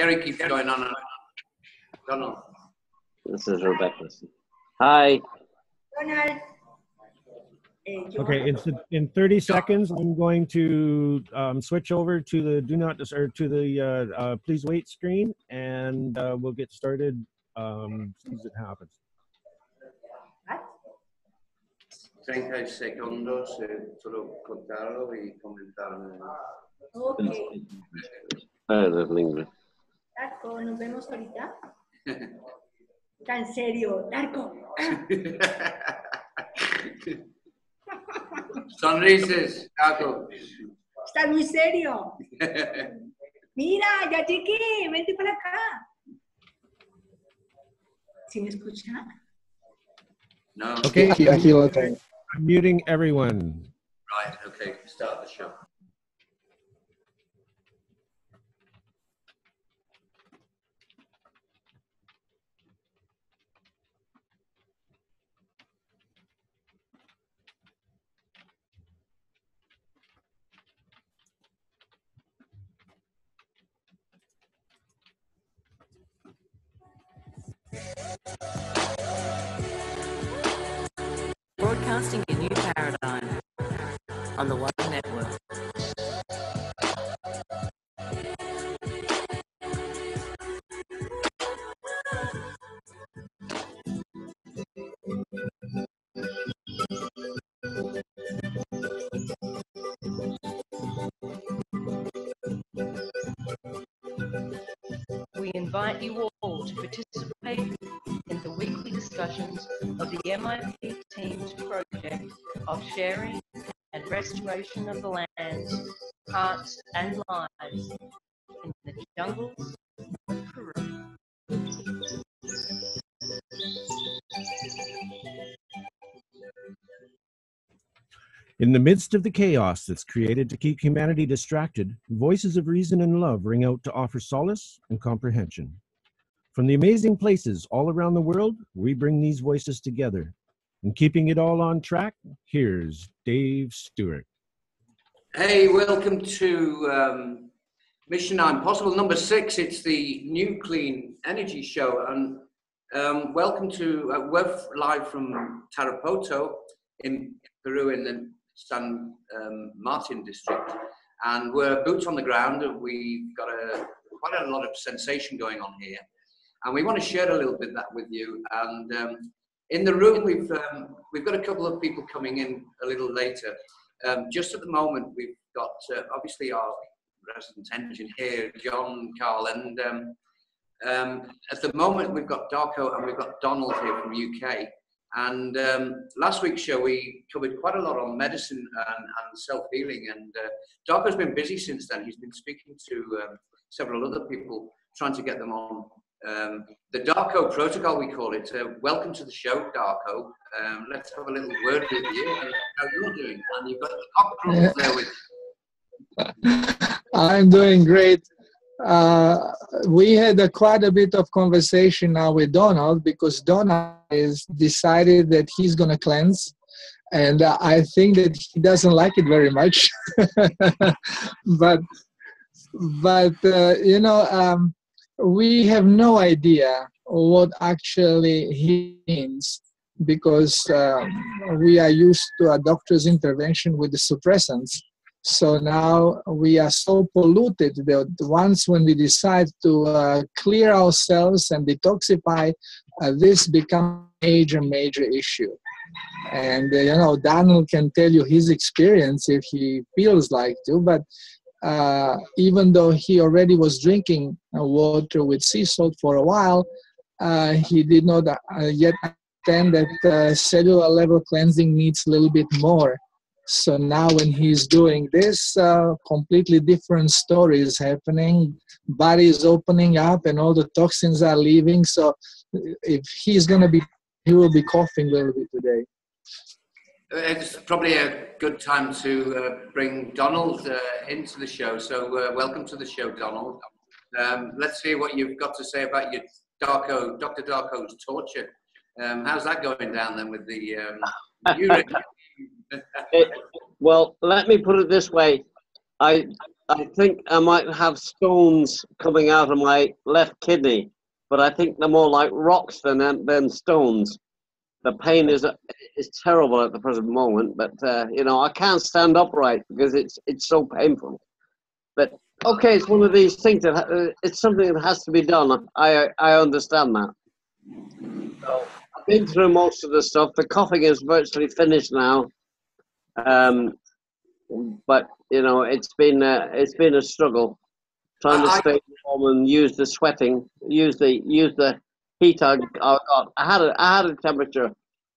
Sherry keeps going on. Donald. This is Rebecca. Hi. Donald. Okay, in 30 seconds, I'm going to switch over to the please wait screen, and we'll get started as it happens. 30 segundos, solo contarlo y comentarlo. Ok. Darko, nos vemos ahorita. Tan serio, Darko. Sonrises, Darko. Estás muy serio. Mira, ya llegué, vente para acá. ¿Sí me escucha? No. Okay, I feel okay. I'm muting everyone. Right, okay, start the show. Broadcasting a new paradigm on the One Network. We invite you all to participate in the weekly discussions of the MIP team's project of sharing and restoration of the lands, hearts and lives in the jungles of Peru. In the midst of the chaos that's created to keep humanity distracted, voices of reason and love ring out to offer solace and comprehension. From the amazing places all around the world, we bring these voices together. And keeping it all on track, here's Dave Stewart. Hey, welcome to Mission Impossible number 6. It's the New Clean Energy Show. And welcome to, we're live from Tarapoto in Peru in the San Martin district, and we're boots on the ground. We've got quite a lot of sensation going on here, and we want to share a little bit of that with you. And in the room, we've got a couple of people coming in a little later. Just at the moment, we've got obviously our resident engineer, John, Carl, and at the moment we've got Darko and we've got Donald here from UK. And last week's show, we covered quite a lot on medicine and self-healing. And Darko's been busy since then. He's been speaking to several other people, trying to get them on the Darko protocol, we call it. Welcome to the show, Darko. Let's have a little word with you and how you're doing. And you've got the cockroach there with you. I'm doing great. We had quite a bit of conversation now with Donald, because Donald has decided that he's going to cleanse, and I think that he doesn't like it very much. but you know, we have no idea what actually he means, because we are used to a doctor's intervention with the suppressants. So now we are so polluted that once when we decide to clear ourselves and detoxify, this becomes a major issue. And you know, Daniel can tell you his experience if he feels like to, but even though he already was drinking water with sea salt for a while, he did not yet understand that cellular level cleansing needs a little bit more. So now when he's doing this, completely different story is happening. Body is opening up and all the toxins are leaving. So if he's going to be, he will be coughing a little bit today. It's probably a good time to bring Donald into the show. So welcome to the show, Donald. Let's hear what you've got to say about your Dr. Darko's torture. How's that going down then with the urine? Well, let me put it this way. I I think I might have stones coming out of my left kidney, but I think they're more like rocks than stones. The pain is terrible at the present moment, but you know, I can't stand upright because it's so painful. But okay, it's one of these things that it's something that has to be done. I understand that. So I've been through most of the stuff. The coughing is virtually finished now. But you know, it's been a struggle trying to stay warm and use the sweating, use the heat I got. I had a temperature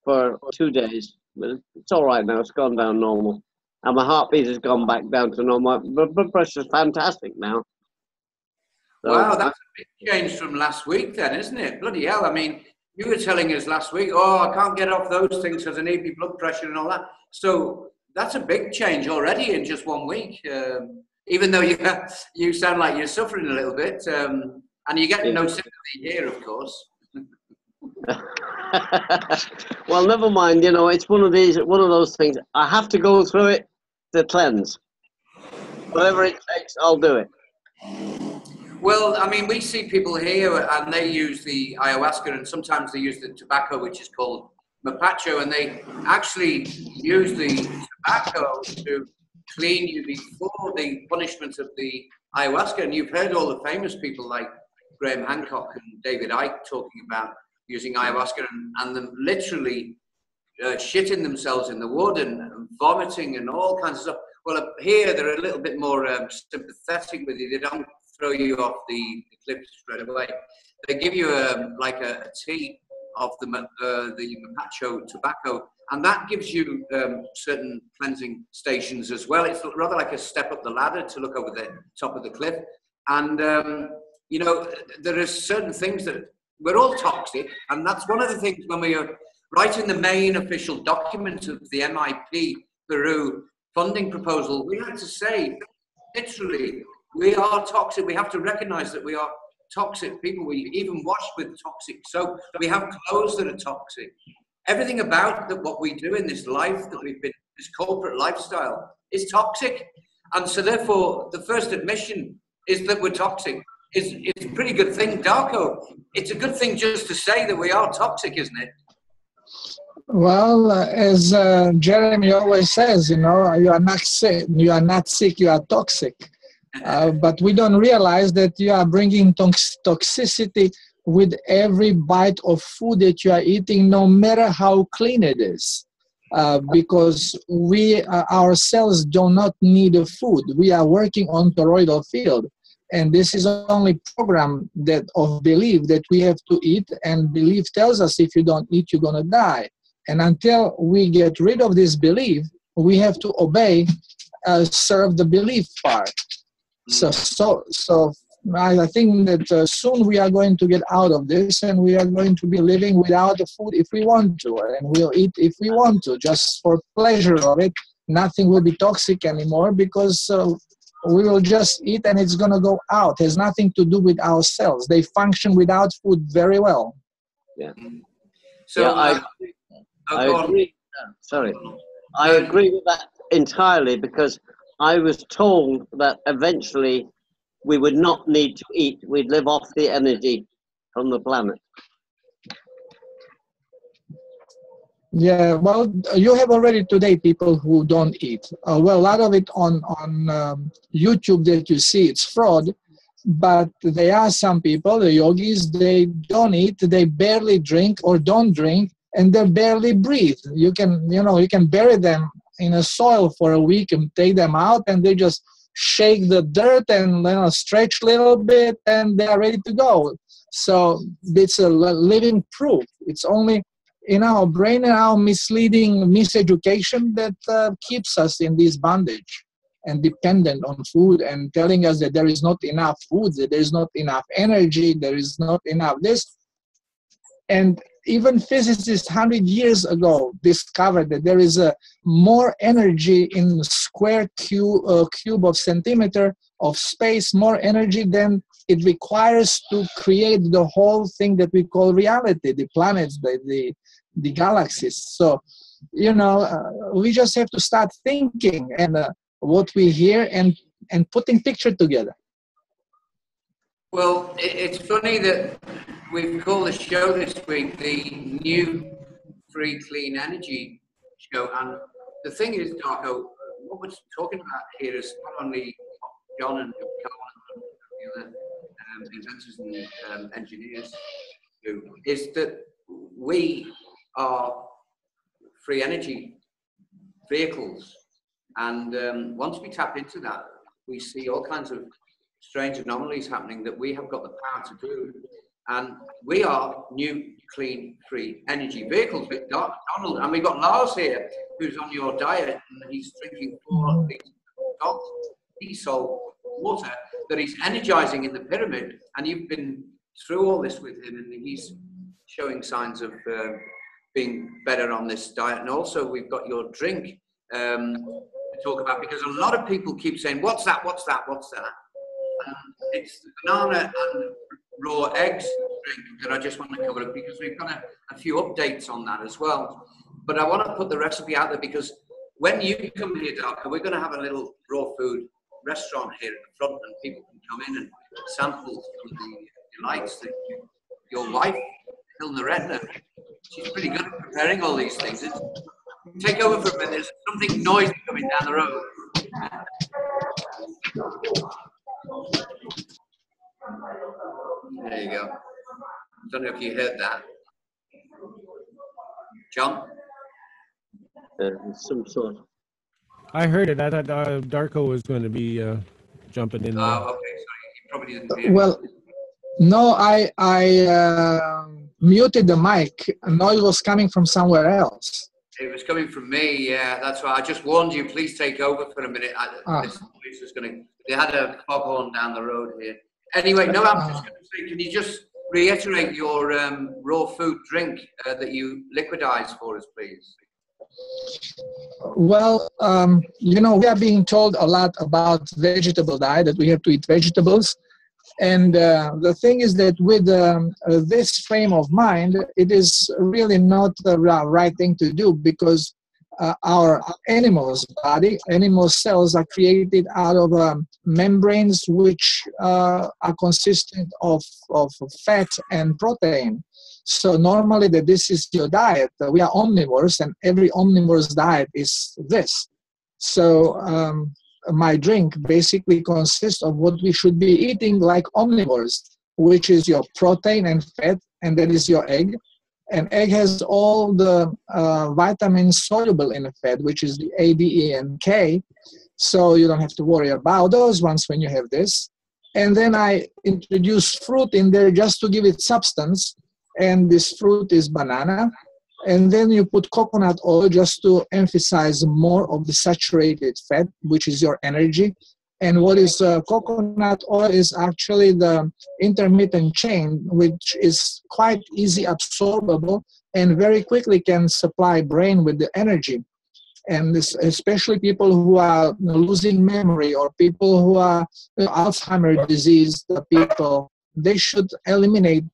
for 2 days, but it's all right now. It's gone down normal, and my heartbeat has gone back down to normal. My blood pressure is fantastic now. So, wow, that's a big change from last week, then, isn't it? Bloody hell! I mean, you were telling us last week, oh, I can't get off those things because I need my blood pressure and all that. So that's a big change already in just 1 week. Even though you sound like you're suffering a little bit, and you get no sympathy here, of course. well, never mind. You know, it's one of those things. I have to go through it to cleanse. Whatever it takes, I'll do it. Well, I mean, we see people here, and they use the ayahuasca, and sometimes they use the tobacco, which is called mapacho, and they actually use the tobacco to clean you before the punishment of the ayahuasca. And you've heard all the famous people like Graham Hancock and David Icke talking about using ayahuasca and them literally shitting themselves in the wood and vomiting and all kinds of stuff. Well, up here they're a little bit more sympathetic with you. They don't throw you off the cliff straight away. They give you like a tea of the mapacho tobacco, and that gives you certain cleansing stations as well. It's rather like a step up the ladder to look over the top of the cliff. And you know, there are certain things that we're all toxic, and that's one of the things when we are writing the main official document of the MIP Peru funding proposal, we had to say, literally, we are toxic. We have to recognize that we are toxic people. We even wash with toxic soap. We have clothes that are toxic. Everything about what we do in this life that we've been, this corporate lifestyle, is toxic. And so therefore, the first admission is that we're toxic. It's a pretty good thing, Darko. It's a good thing just to say that we are toxic, isn't it? Well, as Jeremy always says, you know, you are not sick, you are toxic. But we don't realize that you are bringing toxicity with every bite of food that you are eating, no matter how clean it is. Because we ourselves do not need the food. We are working on toroidal field. And this is only program that of belief that we have to eat, and belief tells us if you don't eat, you're going to die. And until we get rid of this belief, we have to obey, serve the belief part. So I think that soon we are going to get out of this, and we are going to be living without the food if we want to, and we'll eat if we want to, just for pleasure of it. Nothing will be toxic anymore because we will just eat and it's going to go out. It has nothing to do with ourselves. They function without food very well. Yeah. So yeah, I agree. Sorry. I agree with that entirely, because I was told that eventually we would not need to eat. We'd live off the energy from the planet. Yeah, well, you have already today people who don't eat. Well, a lot of it on YouTube that you see, it's fraud. But there are some people, the yogis, they don't eat, they barely drink or don't drink, and they barely breathe. You can bury them in a soil for a week and take them out, and they just shake the dirt and stretch a little bit, and they are ready to go. So it's a living proof. It's only in our brain and our misleading miseducation that keeps us in this bondage and dependent on food, and telling us that there is not enough food, that there is not enough energy, there is not enough this. And even physicists 100 years ago discovered that there is more energy in square cube of centimeter of space, more energy than it requires to create the whole thing that we call reality, the planets, the galaxies. So, we just have to start thinking, and what we hear and and putting picture together. Well, it's funny that we've called the show this week the New Free Clean Energy Show. And the thing is, Darko, what we're talking about here is not only John and Carl and the other inventors and engineers do, is that we are free energy vehicles. And once we tap into that, we see all kinds of strange anomalies happening that we have got the power to do. And we are new, clean, free energy vehicles with Donald. And we've got Lars here, who's on your diet, and he's drinking 4 liters of diesel water that he's energizing in the pyramid. And you've been through all this with him, and he's showing signs of being better on this diet. And also, we've got your drink to talk about, because a lot of people keep saying, what's that, what's that, what's that? It's the banana and raw eggs drink that I just want to cover, because we've got a few updates on that as well. But I want to put the recipe out there, because when you come here, Darko, we're going to have a little raw food restaurant here at the front, and people can come in and sample some of the delights that your wife, Hilna Retner, she's pretty good at preparing all these things. Take over for a minute. There's something noisy coming down the road. There you go. Don't know if you heard that. John? Some sort. I heard it. I thought Darko was going to be jumping in. Oh, okay. Sorry. You probably didn't hear Well, no, I muted the mic. Noise was coming from somewhere else. It was coming from me, yeah. That's why I just warned you. Please take over for a minute. This police is going to. They had a foghorn down the road here. Anyway, no, I'm just going to say, can you just reiterate your raw food drink that you liquidize for us, please? Well, you know, we are being told a lot about vegetable diet, that we have to eat vegetables. And the thing is that with this frame of mind, it is really not the right thing to do, because our animal cells are created out of membranes which are consistent of fat and protein. So normally that this is your diet. We are omnivores, and every omnivore's diet is this. So my drink basically consists of what we should be eating like omnivores, which is your protein and fat, and that is your egg. And egg has all the vitamins soluble in the fat, which is the A, D, E, and K. So you don't have to worry about those ones when you have this. And then I introduce fruit in there just to give it substance. And this fruit is banana. And then you put coconut oil just to emphasize more of the saturated fat, which is your energy. And what is coconut oil is actually the intermittent chain, which is quite easy absorbable and very quickly can supply brain with the energy. And this, especially people who are losing memory, or people who are Alzheimer's disease people, they should eliminate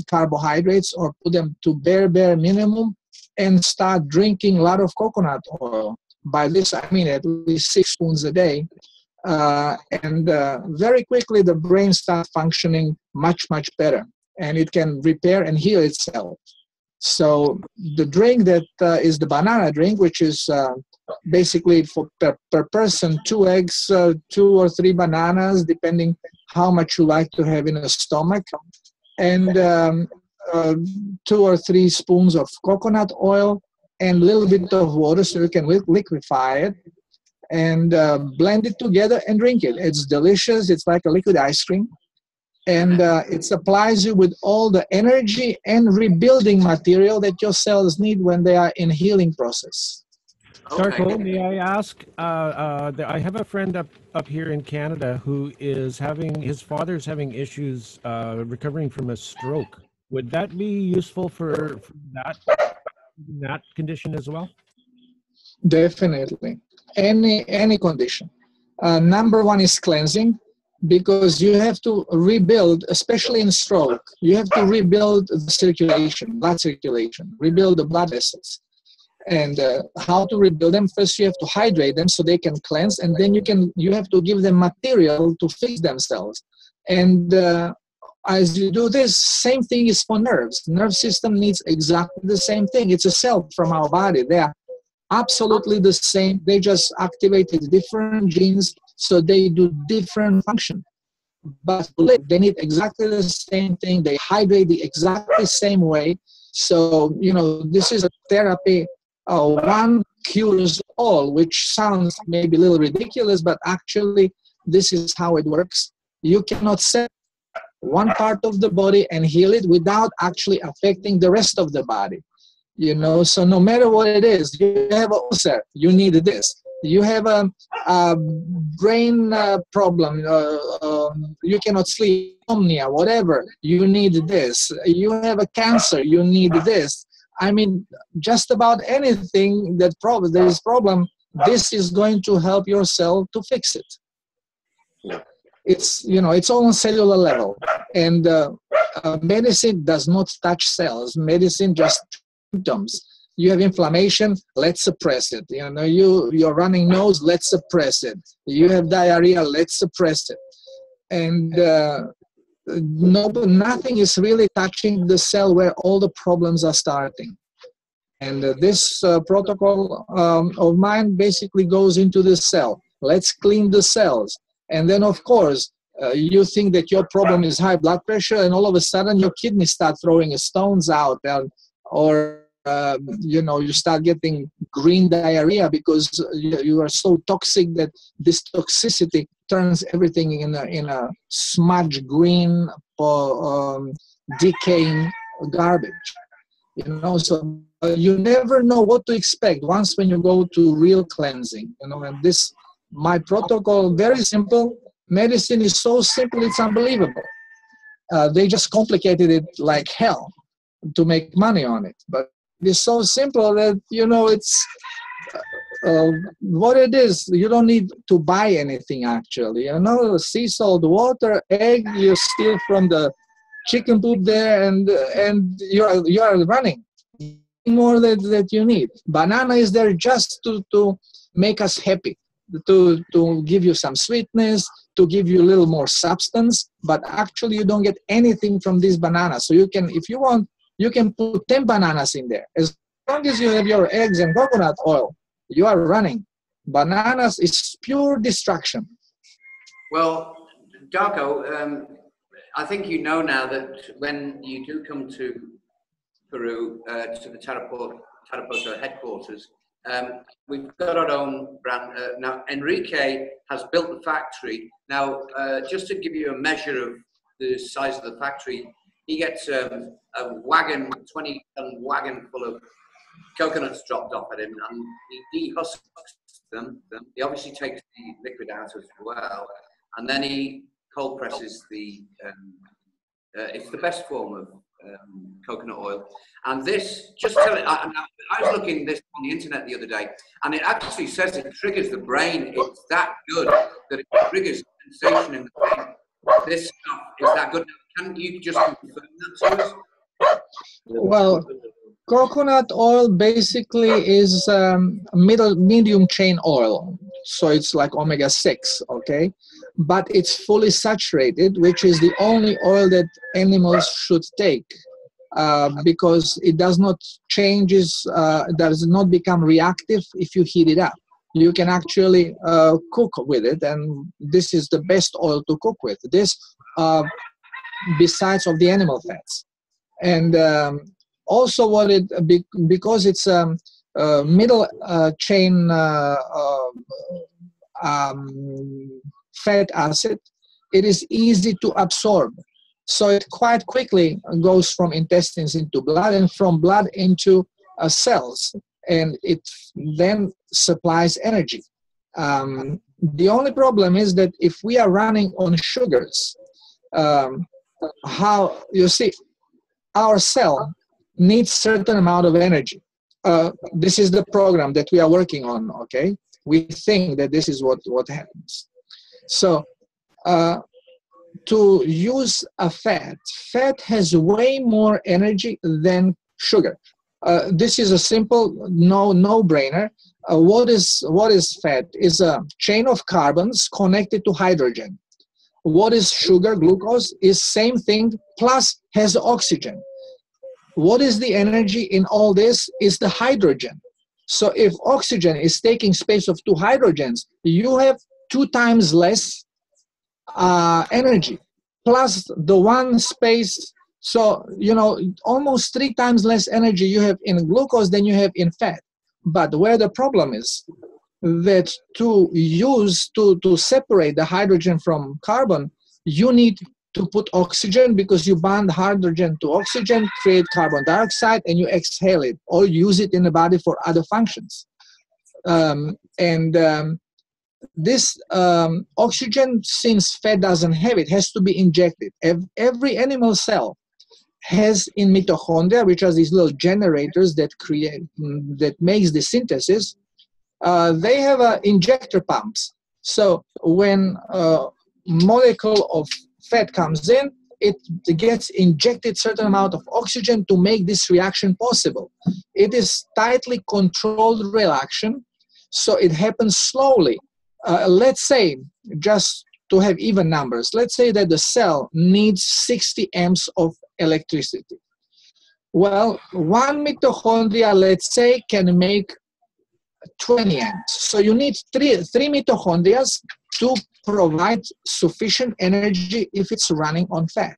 carbohydrates or put them to bare minimum and start drinking a lot of coconut oil. By this, I mean at least 6 spoons a day. And very quickly, the brain starts functioning much better, and it can repair and heal itself. So the drink that is the banana drink, which is basically for per person 2 eggs, 2 or 3 bananas, depending how much you like to have in a stomach, and 2 or 3 spoons of coconut oil and a little bit of water so you can liquefy it, and blend it together and drink it. It's delicious. It's like a liquid ice cream. And it supplies you with all the energy and rebuilding material that your cells need when they are in healing process. Darko, may I ask, I have a friend up here in Canada who is his father's having issues recovering from a stroke. Would that be useful for that condition as well? Definitely. Any condition. Number 1 is cleansing, because you have to rebuild, especially in stroke, you have to rebuild the circulation, blood circulation, rebuild the blood vessels. And how to rebuild them? First, you have to hydrate them so they can cleanse, and then you have to give them material to fix themselves. And as you do this, same thing is for nerves. Nerve system needs exactly the same thing. It's a cell from our body. They are absolutely the same. They just activated different genes, so they do different function. But they need exactly the same thing. They hydrate the exactly same way. So, this is a therapy. One cures all, which sounds maybe a little ridiculous, but actually this is how it works. You cannot set one part of the body and heal it without actually affecting the rest of the body. So no matter what it is, you have an ulcer, you need this. You have a brain problem, you cannot sleep, insomnia, whatever, you need this. You have a cancer, you need this. I mean, just about anything there is problem, this is going to help your cell to fix it. It's all on cellular level. And medicine does not touch cells. Medicine just symptoms. You have inflammation, let's suppress it. You're running nose, let's suppress it. You have diarrhea, let's suppress it. And nothing is really touching the cell where all the problems are starting. And this protocol of mine basically goes into the cell. Let's clean the cells. And then, of course, you think that your problem is high blood pressure, and all of a sudden your kidneys start throwing stones out, or you start getting green diarrhea because you are so toxic that this toxicity turns everything in a smudge green decaying garbage. So you never know what to expect once when you go to real cleansing. And my protocol, very simple. Medicine is so simple, it's unbelievable. They just complicated it like hell to make money on it. But it's so simple that, it's what it is. You don't need to buy anything, actually. Sea salt, water, egg, you steal from the chicken poop there, and you are running. More that you need. Banana is there just to make us happy, to give you some sweetness, to give you a little more substance, but actually you don't get anything from this banana. So you can, if you want, you can put 10 bananas in there. As long as you have your eggs and coconut oil, you are running. Bananas is pure destruction. Well, Darko, I think you know now that when you do come to Peru, to the Tarapoto headquarters, we've got our own brand. Now, Enrique has built the factory. Now, just to give you a measure of the size of the factory, he gets a wagon, 20-ton wagon full of coconuts dropped off at him, and he dehusks them. He obviously takes the liquid out as well, and then he cold presses the, it's the best form of coconut oil. And this, just tell it, I was looking this on the internet the other day, and it actually says it triggers the brain. It's that good that it triggers sensation in the brain. This stuff is that good. Can you just confirm that to us? Well, coconut oil basically is medium chain oil, so it's like omega-6, okay? But it's fully saturated, which is the only oil that animals should take, because it does not does not become reactive if you heat it up. You can actually cook with it, and this is the best oil to cook with. This, besides of the animal fats. And also because it's middle chain fat acid, it is easy to absorb. So it quite quickly goes from intestines into blood, and from blood into cells, and it then supplies energy. The only problem is that if we are running on sugars, how you see, our cell needs certain amount of energy. This is the program that we are working on, okay? We think that this is what happens. So to use a fat has way more energy than sugar. This is a simple no-brainer. What is fat? Is a chain of carbons connected to hydrogen. What is sugar, glucose? Is same thing, plus has oxygen. What is the energy in all this? Is the hydrogen. So if oxygen is taking space of two hydrogens, you have 2 times less energy, plus the one space. So, you know, almost 3 times less energy you have in glucose than you have in fat. But where the problem is, that to separate the hydrogen from carbon, you need to put oxygen, because you bond hydrogen to oxygen, create carbon dioxide, and you exhale it or use it in the body for other functions. This oxygen, since fat doesn't have it, has to be injected. Every animal cell has in mitochondria, which are these little generators that makes the synthesis. They have injector pumps. So when a molecule of fat comes in, it gets injected certain amount of oxygen to make this reaction possible. It is tightly controlled reaction, so it happens slowly. Let's say, just to have even numbers, let's say that the cell needs 60 amps of electricity. Well, one mitochondria, let's say, can make 20 amps. So you need three mitochondria to provide sufficient energy if it's running on fat.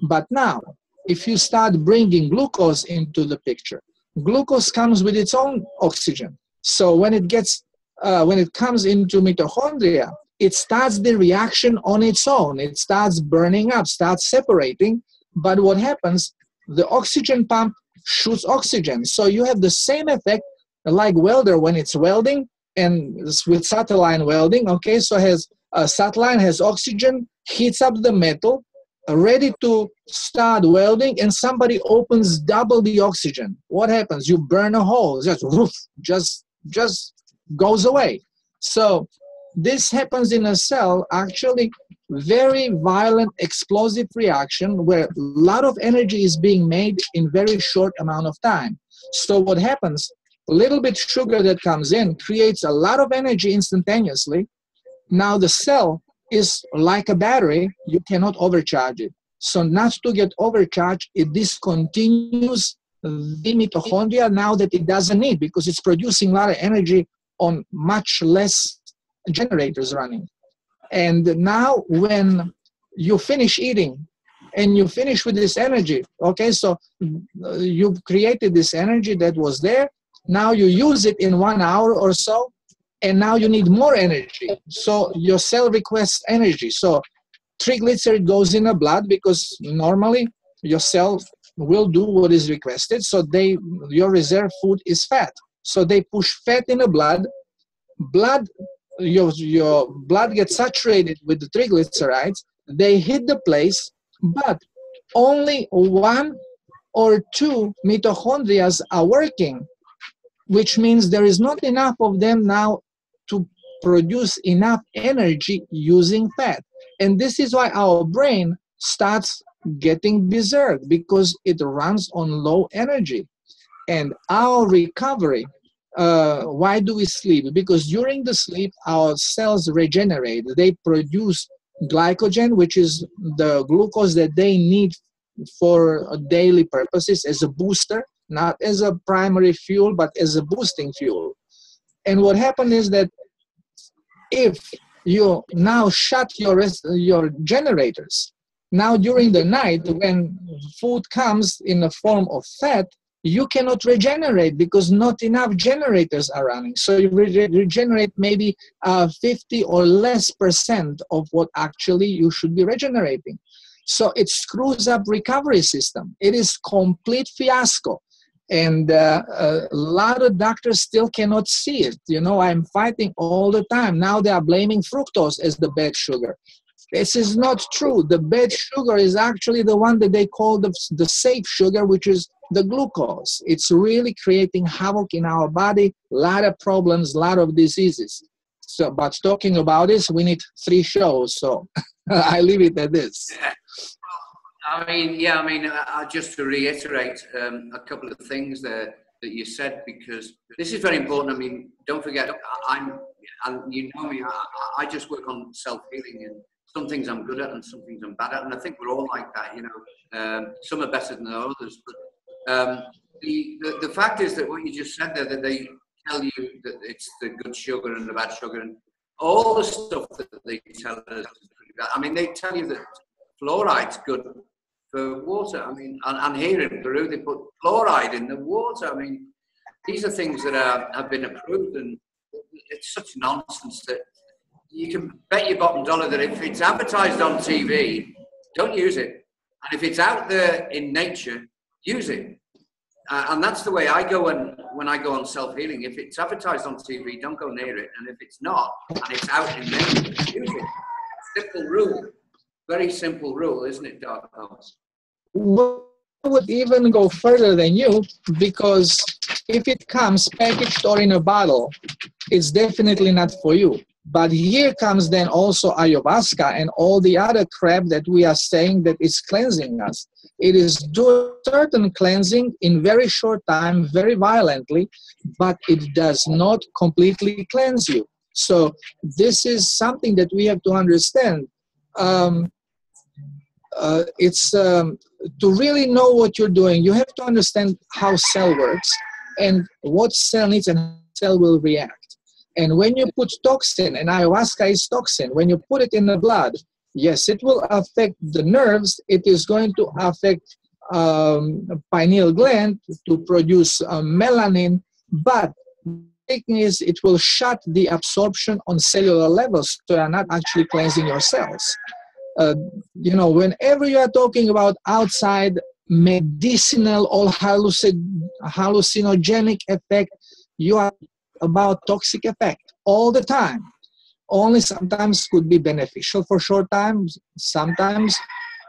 But now, if you start bringing glucose into the picture, glucose comes with its own oxygen. So when it comes into mitochondria, it starts the reaction on its own. It starts burning up, starts separating. But what happens? The oxygen pump shoots oxygen. So you have the same effect like welder when it's welding, and with satellite welding, okay, so satellite has oxygen, heats up the metal, ready to start welding, and somebody opens double the oxygen. What happens? You burn a hole, just goes away. So this happens in a cell, actually very violent explosive reaction where a lot of energy is being made in very short amount of time. So what happens? A little bit sugar that comes in creates a lot of energy instantaneously. Now the cell is like a battery, you cannot overcharge it. So not to get overcharged, it discontinues the mitochondria now that it doesn't need, because it's producing a lot of energy on much less generators running. And now when you finish eating and you finish with this energy, okay, so you've created this energy that was there. Now you use it in 1 hour or so, and now you need more energy. So your cell requests energy. So triglyceride goes in the blood, because normally your cell will do what is requested. So your reserve food is fat. So they push fat in the blood. Your blood gets saturated with the triglycerides. They hit the place, but only 1 or 2 mitochondria are working, which means there is not enough of them now to produce enough energy using fat. And this is why our brain starts getting berserk, because it runs on low energy. And our recovery, why do we sleep? Because during the sleep, our cells regenerate. They produce glycogen, which is the glucose that they need for daily purposes as a booster, not as a primary fuel, but as a boosting fuel. And what happened is that if you now shut your generators, now during the night when food comes in the form of fat, you cannot regenerate because not enough generators are running. So you regenerate maybe 50 or less % of what actually you should be regenerating. So it screws up recovery system. It is complete fiasco. And a lot of doctors still cannot see it. You know, I'm fighting all the time. Now they are blaming fructose as the bad sugar. This is not true. The bad sugar is actually the one that they call the safe sugar, which is the glucose. It's really creating havoc in our body, a lot of problems, a lot of diseases. So, but talking about this, we need 3 shows. So I leave it at this. I mean, just to reiterate a couple of things there. that you said, because this is very important. I mean, don't forget, and you know me, I just work on self-healing, and some things I'm good at and some things I'm bad at, and I think we're all like that, you know. Some are better than others, but the fact is that what you just said there, that they tell you that it's the good sugar and the bad sugar, and all the stuff that they tell us is pretty bad. I mean, they tell you that fluoride's good for water. I mean, and here in Peru, they put fluoride in the water. I mean, these are things that have been approved, and it's such nonsense that you can bet your bottom dollar that if it's advertised on TV, don't use it. And if it's out there in nature, use it. And that's the way I go when I go on self-healing. If it's advertised on TV, don't go near it. And if it's not, and it's out in nature, use it. Simple rule. Very simple rule, isn't it, Darko? Well, I would even go further than you, because if it comes packaged or in a bottle, it's definitely not for you. But here comes then also ayahuasca and all the other crap that we are saying that is cleansing us. It is doing certain cleansing in very short time, very violently, but it does not completely cleanse you. So this is something that we have to understand. It's to really know what you're doing, you have to understand how cell works and what cell needs and how cell will react. And when you put toxin, and ayahuasca is toxin, when you put it in the blood, yes, it will affect the nerves. It is going to affect pineal gland to produce melanin, but the thing is it will shut the absorption on cellular levels, so you're not actually cleansing your cells. You know, whenever you are talking about outside medicinal or hallucinogenic effect, you are about toxic effect all the time. Only sometimes could be beneficial for short times. Sometimes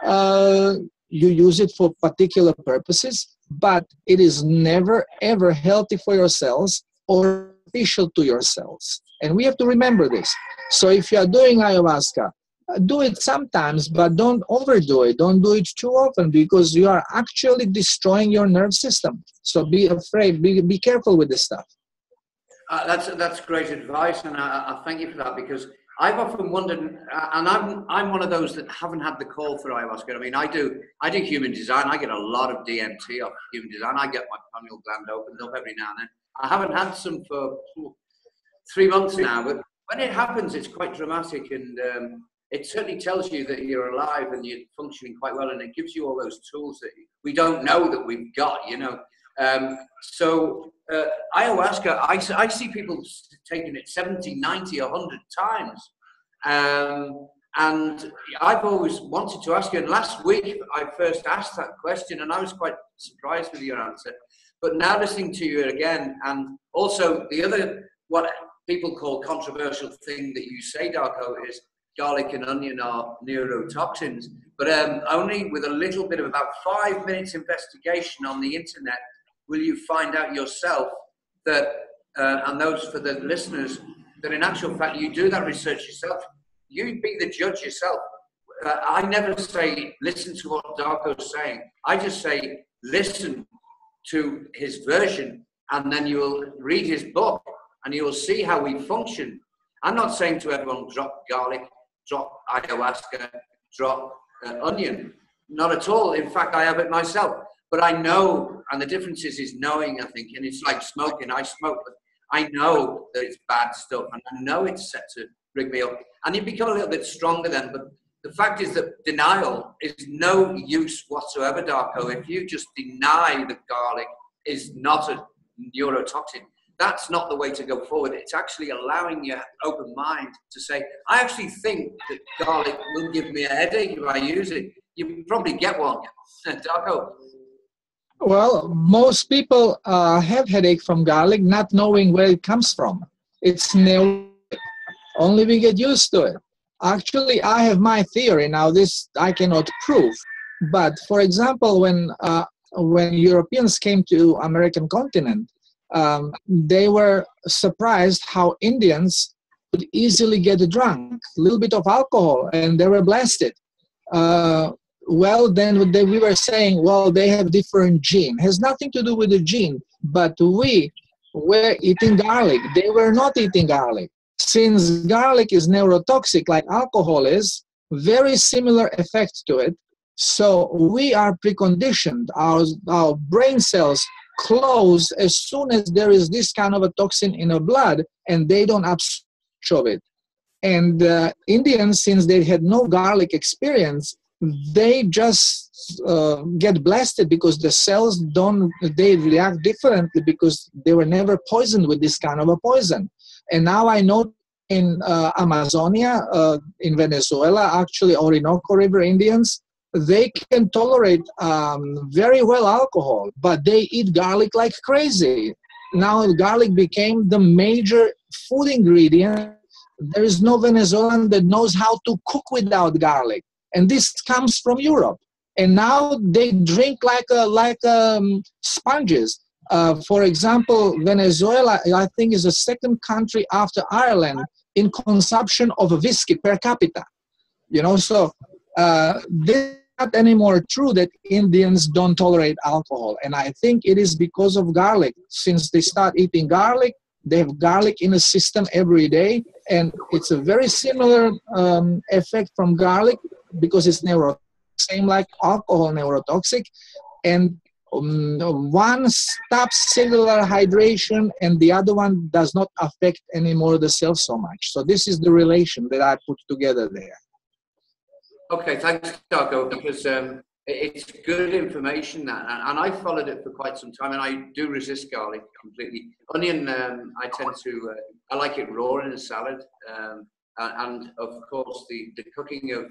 you use it for particular purposes, but it is never ever healthy for your cells or beneficial to your cells. And we have to remember this. So if you are doing ayahuasca, do it sometimes, but don't overdo it. Don't do it too often, because you are actually destroying your nerve system. So be afraid, be careful with this stuff. That's great advice, and I thank you for that, because I've often wondered, and I'm one of those that haven't had the call for ayahuasca. I mean, I do human design. I get a lot of DMT off human design. I get my pineal gland opened up every now and then. I haven't had some for 3 months now, but when it happens, it's quite dramatic, and it certainly tells you that you're alive and you're functioning quite well, and it gives you all those tools that we don't know that we've got, you know. Ayahuasca, I see people taking it 70, 90, 100 times. And I've always wanted to ask you, and last week I first asked that question, and I was quite surprised with your answer. But now listening to you again, and also the other, what people call controversial thing that you say, Darko, is garlic and onion are neurotoxins, but only with a little bit of about 5 minutes investigation on the internet will you find out yourself that, and those for the listeners, that in actual fact you do that research yourself. You be the judge yourself. I never say listen to what Darko's saying. I just say listen to his version, and then you will read his book and you will see how we function. I'm not saying to everyone drop garlic, drop ayahuasca, drop onion. Not at all. In fact, I have it myself. But I know, and the difference is knowing, I think, and it's like smoking. I smoke, but I know that it's bad stuff, and I know it's set to rig me up. And you become a little bit stronger then, but the fact is that denial is no use whatsoever, Darko. If you just deny that garlic is not a neurotoxin, that's not the way to go forward. It's actually allowing your open mind to say, I actually think that garlic will give me a headache if I use it. You probably get one, Darko. Well, most people have headache from garlic, not knowing where it comes from. It's new. Only we get used to it. Actually, I have my theory. Now, this I cannot prove. But, for example, when Europeans came to American continent, they were surprised how Indians could easily get drunk, a little bit of alcohol, and they were blasted. Well, then we were saying, well, they have different gene. It has nothing to do with the gene. but we were eating garlic. They were not eating garlic. Since garlic is neurotoxic like alcohol is, very similar effect to it. So we are preconditioned. Our brain cells close as soon as there is this kind of a toxin in our blood, and they don't absorb it. And Indians, since they had no garlic experience, they just get blasted because the cells they react differently because they were never poisoned with this kind of a poison. And now I know in Amazonia, in Venezuela, actually Orinoco River Indians, they can tolerate very well alcohol, but they eat garlic like crazy. Now garlic became the major food ingredient. There is no Venezuelan that knows how to cook without garlic. And this comes from Europe. And now they drink like sponges. For example, Venezuela, I think, is the second country after Ireland in consumption of whiskey per capita. You know, so this is not anymore true that Indians don't tolerate alcohol. And I think it is because of garlic. Since they start eating garlic, they have garlic in the system every day. And it's a very similar effect from garlic because it's neurotoxic, same like alcohol neurotoxic. And one stops cellular hydration and the other one does not affect anymore the cells so much. So this is the relation that I put together there. Okay, thanks, Darko, because it's good information, and I followed it for quite some time, and I do resist garlic completely. Onion, I tend to, I like it raw in a salad, and of course the cooking of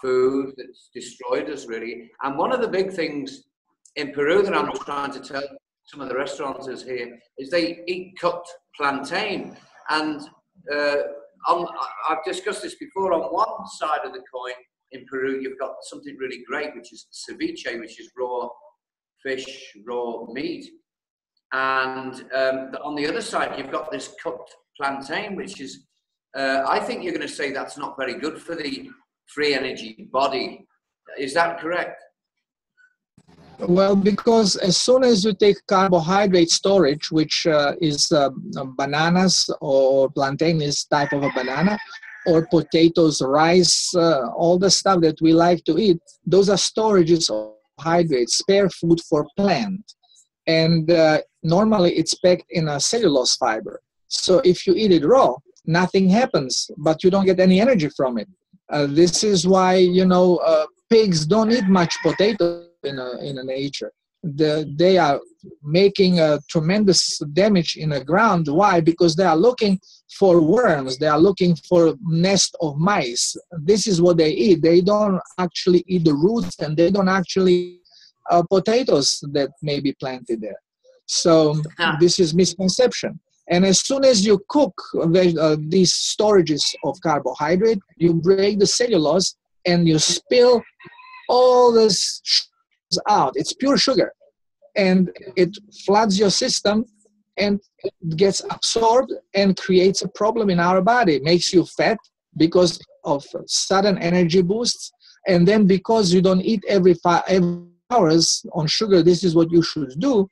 food that's destroyed us really. And one of the big things in Peru that I'm trying to tell some of the restaurateurs here is they eat cooked plantain, and I've discussed this before. On one side of the coin, in Peru, you've got something really great, which is ceviche, which is raw fish, raw meat. And on the other side, you've got this cooked plantain, which is, I think you're going to say that's not very good for the free energy body. Is that correct? Well, because as soon as you take carbohydrate storage, which is bananas or plantain is type of a banana, or potatoes, rice, all the stuff that we like to eat, those are storages of hydrates, spare food for plant. And normally it's packed in a cellulose fiber. So if you eat it raw, nothing happens, but you don't get any energy from it. This is why, you know, pigs don't eat much potato in nature. They are making a tremendous damage in the ground. Why? Because they are looking for worms. They are looking for nest of mice. This is what they eat. They don't actually eat the roots, and they don't actually potatoes that may be planted there. So this is misconception. And as soon as you cook these storages of carbohydrate, you break the cellulose and you spill all this out. It's pure sugar, and it floods your system and it gets absorbed and creates a problem in our body. It makes you fat because of sudden energy boosts, and then because you don't eat every hours on sugar, this is what you should do,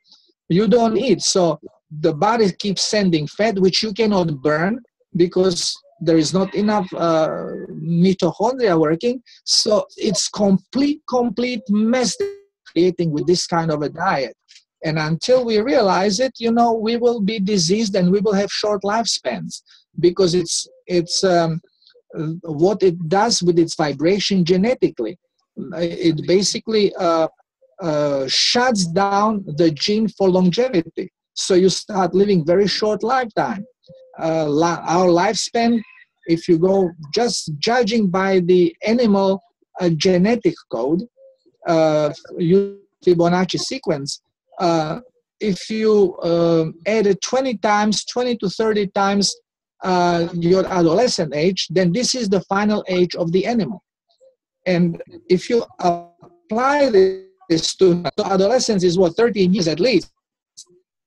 you don't eat. So the body keeps sending fat, which you cannot burn because there is not enough mitochondria working. So it's complete mess creating with this kind of a diet. And until we realize it, you know, we will be diseased and we will have short lifespans, because it's what it does with its vibration genetically. It basically shuts down the gene for longevity. So you start living very short lifetime. Our lifespan, if you go just judging by the animal genetic code, Fibonacci sequence, if you add 20 to 30 times your adolescent age, then this is the final age of the animal. And if you apply this to adolescence is what, 13 years at least.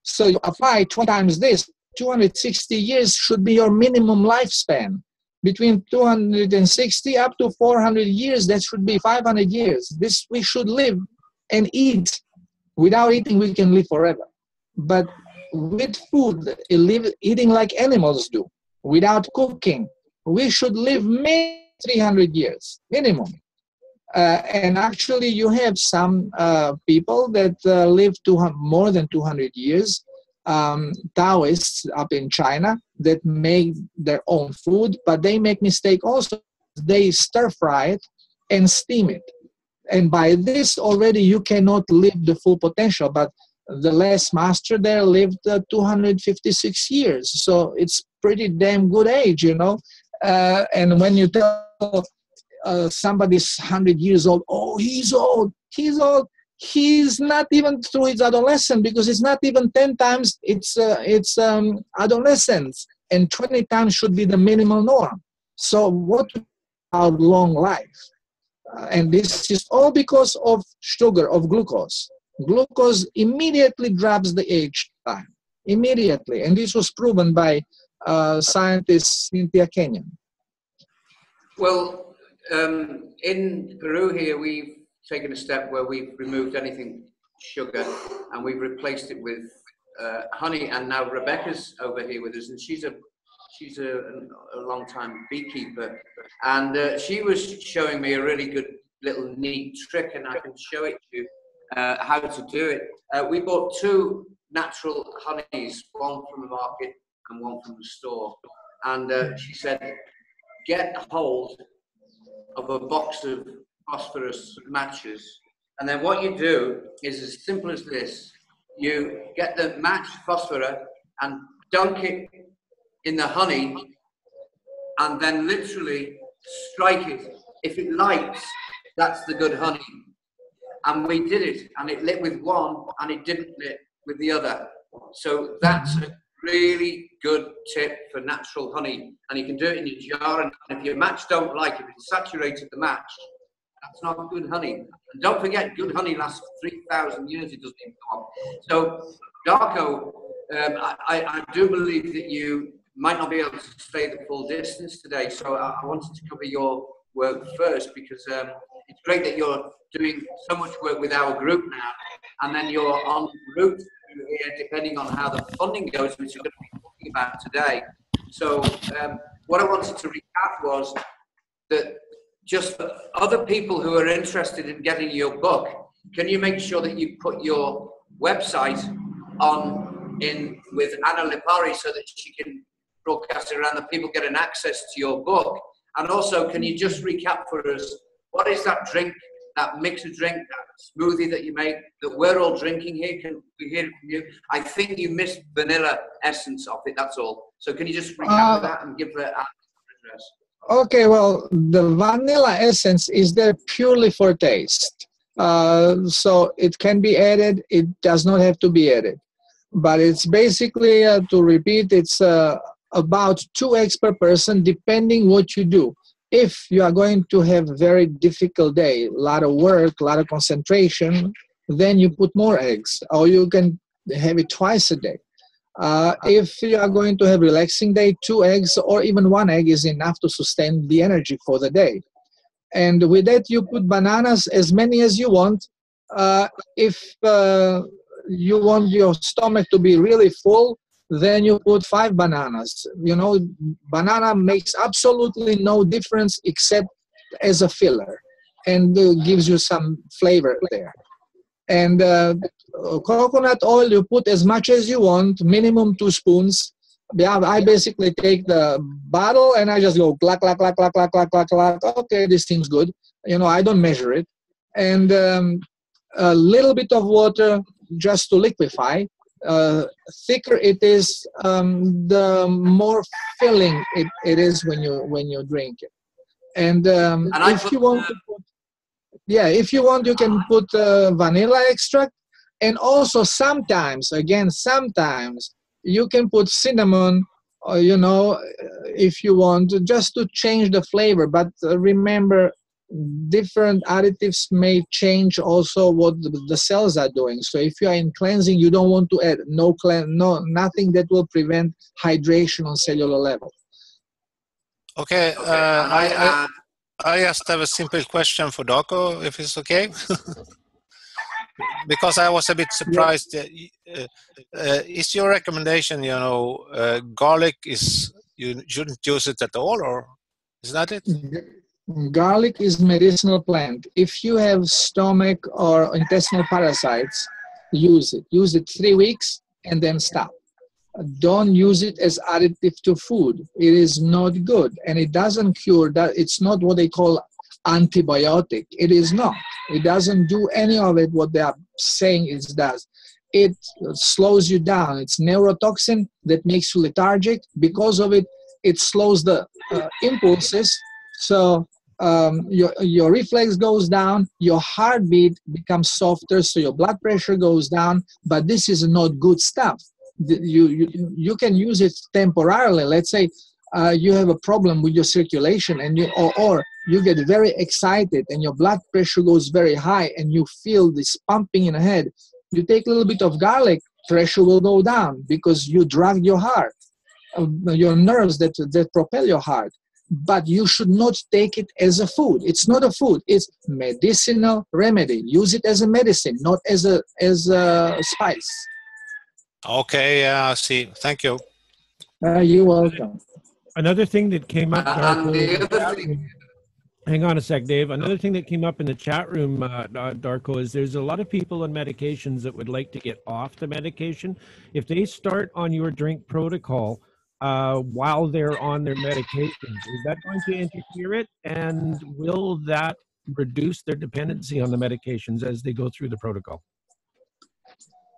So you apply 20 times this, 260 years should be your minimum lifespan. Between 260 up to 400 years, that should be 500 years. This we should live and eat. Without eating, we can live forever. But with food, eating like animals do, without cooking, we should live maybe 300 years minimum. And actually, you have some people that live more than 200 years. Taoists up in China that make their own food, but they make mistake also. They stir fry it and steam it. And by this already you cannot live the full potential. But the last master there lived 256 years. So it's pretty damn good age, you know. And when you tell somebody's 100 years old, oh, he's old, he's not even through his adolescence, because it's not even 10 times it's adolescence, and 20 times should be the minimal norm. So what about long life? And this is all because of sugar, of glucose. Glucose immediately drops the age time, immediately. And this was proven by scientist Cynthia Kenyon. Well, in Peru here, we've taken a step where we've removed anything sugar and we've replaced it with honey. And now Rebecca's over here with us, and she's a long-time beekeeper, and she was showing me a really good little neat trick, and I can show it to you how to do it. We bought 2 natural honeys, one from the market and one from the store, and she said, get hold of a box of phosphorus matches, and then what you do is as simple as this. You get the matched phosphorus and dunk it in the honey, and then literally strike it. If it lights, that's the good honey. And we did it, and it lit with one, and it didn't lit with the other. So that's a really good tip for natural honey, and you can do it in your jar. And if your match don't like, if it's saturated the match, that's not good honey. And don't forget, good honey lasts 3,000 years. It doesn't even go on. So, Darko, I do believe that you might not be able to stay the full distance today, so I wanted to cover your work first, because it's great that you're doing so much work with our group now, and then you're on route here, depending on how the funding goes, which we're going to be talking about today. So what I wanted to recap was that just for other people who are interested in getting your book, can you make sure that you put your website on in with Anna Lipari so that she can broadcast it around, that people get an access to your book? And also, can you just recap for us, what is that drink, that mixer drink, that smoothie that you make, that we're all drinking here? Can we hear it from you? I think you missed vanilla essence of it, that's all. So can you just recap that and give the address? Okay, well, the vanilla essence is there purely for taste. So it can be added, it does not have to be added. But it's basically, to repeat, it's about 2 eggs per person, depending what you do. If you are going to have a very difficult day, a lot of work, a lot of concentration, then you put more eggs, or you can have it twice a day. If you are going to have a relaxing day, 2 eggs or even 1 egg is enough to sustain the energy for the day. And with that, you put bananas as many as you want. If you want your stomach to be really full, then you put 5 bananas. You know, banana makes absolutely no difference except as a filler, and gives you some flavor there. And coconut oil, you put as much as you want, minimum 2 spoons. I basically take the bottle and I just go clack, clack, clack, clack, clack, clack, clack, clack. Okay, this seems good. You know, I don't measure it. And a little bit of water just to liquefy. Thicker it is, the more filling it is when you drink it. And if you want to put, if you want, you can put vanilla extract. And also sometimes you can put cinnamon, or, you know, if you want, just to change the flavor. But remember, different additives may change also what the cells are doing. So if you are in cleansing, you don't want to add nothing that will prevent hydration on cellular level. Okay, I just have a simple question for Darko, if it's okay. because I was a bit surprised. Is your recommendation, garlic is, you shouldn't use it at all, or is that it? Garlic is medicinal plant. If you have stomach or intestinal parasites, use it. Use it 3 weeks and then stop. Don't use it as additive to food. It is not good, and it doesn't cure that. It's not what they call antibiotic. It is not. It doesn't do any of it what they are saying it does. It slows you down. It's neurotoxin that makes you lethargic. Because of it, it slows the impulses. So your reflex goes down, your heartbeat becomes softer, so your blood pressure goes down. But this is not good stuff. You can use it temporarily. Let's say you have a problem with your circulation, and or you get very excited and your blood pressure goes very high and you feel this pumping in the head. You take a little bit of garlic, pressure will go down because you drug your heart, your nerves that propel your heart. But you should not take it as a food. It's not a food. It's medicinal remedy. Use it as a medicine, not as a spice. Okay, yeah, I see. Thank you. You're welcome. Another thing that came up, And the other thing, hang on a sec, Dave. Another thing that came up in the chat room, Darko, is there's a lot of people on medications that would like to get off the medication. If they start on your drink protocol while they're on their medications, is that going to interfere it? And will that reduce their dependency on the medications as they go through the protocol?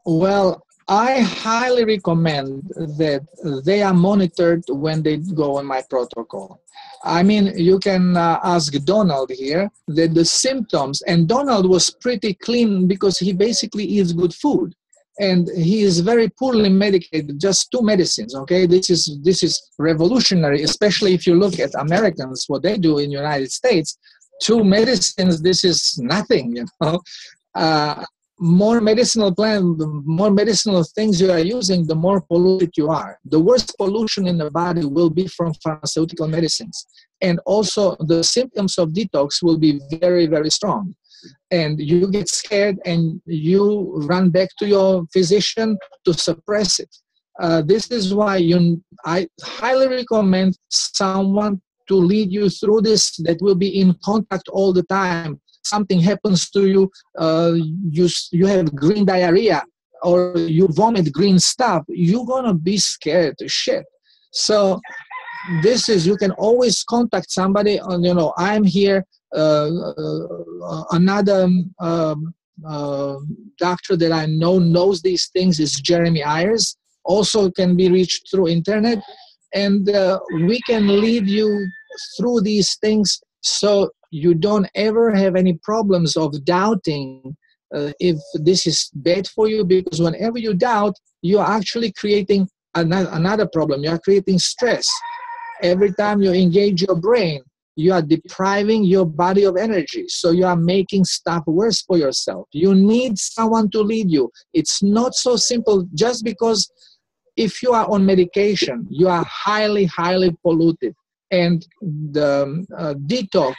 Well, I highly recommend that they are monitored when they go on my protocol. I mean, you can ask Donald here that the symptoms, and Donald was pretty clean because he basically eats good food. And he is very poorly medicated, just 2 medicines, okay? This is revolutionary, especially if you look at Americans, what they do in the United States. 2 medicines, this is nothing, you know? More medicinal plant, the more medicinal things you are using, the more polluted you are. The worst pollution in the body will be from pharmaceutical medicines. And also the symptoms of detox will be very, very strong. And you get scared and you run back to your physician to suppress it. This is why I highly recommend someone to lead you through this that will be in contact all the time. Something happens to you, you have green diarrhea or you vomit green stuff, you're gonna be scared to shit. So this is, you can always contact somebody on, I'm here. Another doctor that I know knows these things is Jeremy Ayers, also can be reached through internet, and we can lead you through these things so you don't ever have any problems of doubting if this is bad for you, because whenever you doubt, you're actually creating another problem. You are creating stress. Every time you engage your brain, you are depriving your body of energy. So you are making stuff worse for yourself. You need someone to lead you. It's not so simple just because if you are on medication, you are highly, highly polluted. And the detox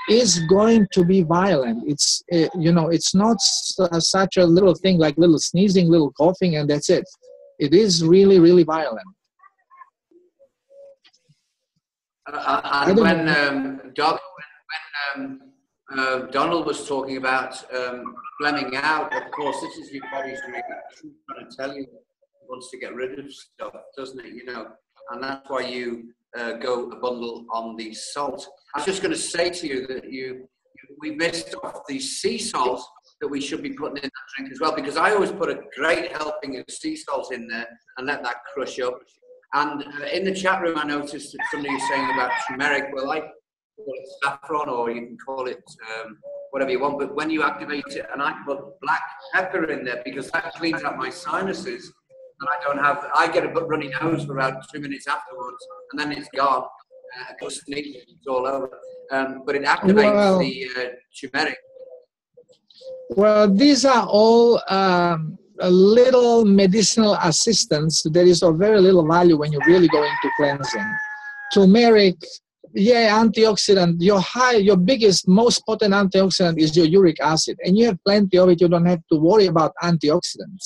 is going to be violent. It's, it's not such a little thing like little sneezing, little coughing, and that's it. It is really, really violent. And when Donald was talking about blemming out, of course, this is your body's reaction trying to tell you it wants to get rid of stuff, doesn't it? And that's why you go a bundle on the salt. I was just going to say to you that we missed off the sea salt that we should be putting in that drink as well, because I always put a great helping of sea salt in there and let that crush up. And in the chat room, I noticed that somebody was saying about turmeric. Well, I call it saffron, or you can call it whatever you want. But when you activate it, and I put black pepper in there because that cleans out my sinuses, and I get a runny nose for about 2 minutes afterwards, and then it's gone. It's all over. But it activates the turmeric. Well, these are all little medicinal assistance. There is of very little value when you really go into cleansing. Turmeric Yeah, antioxidant. Your biggest, most potent antioxidant is your uric acid, and you have plenty of it. You don't have to worry about antioxidants.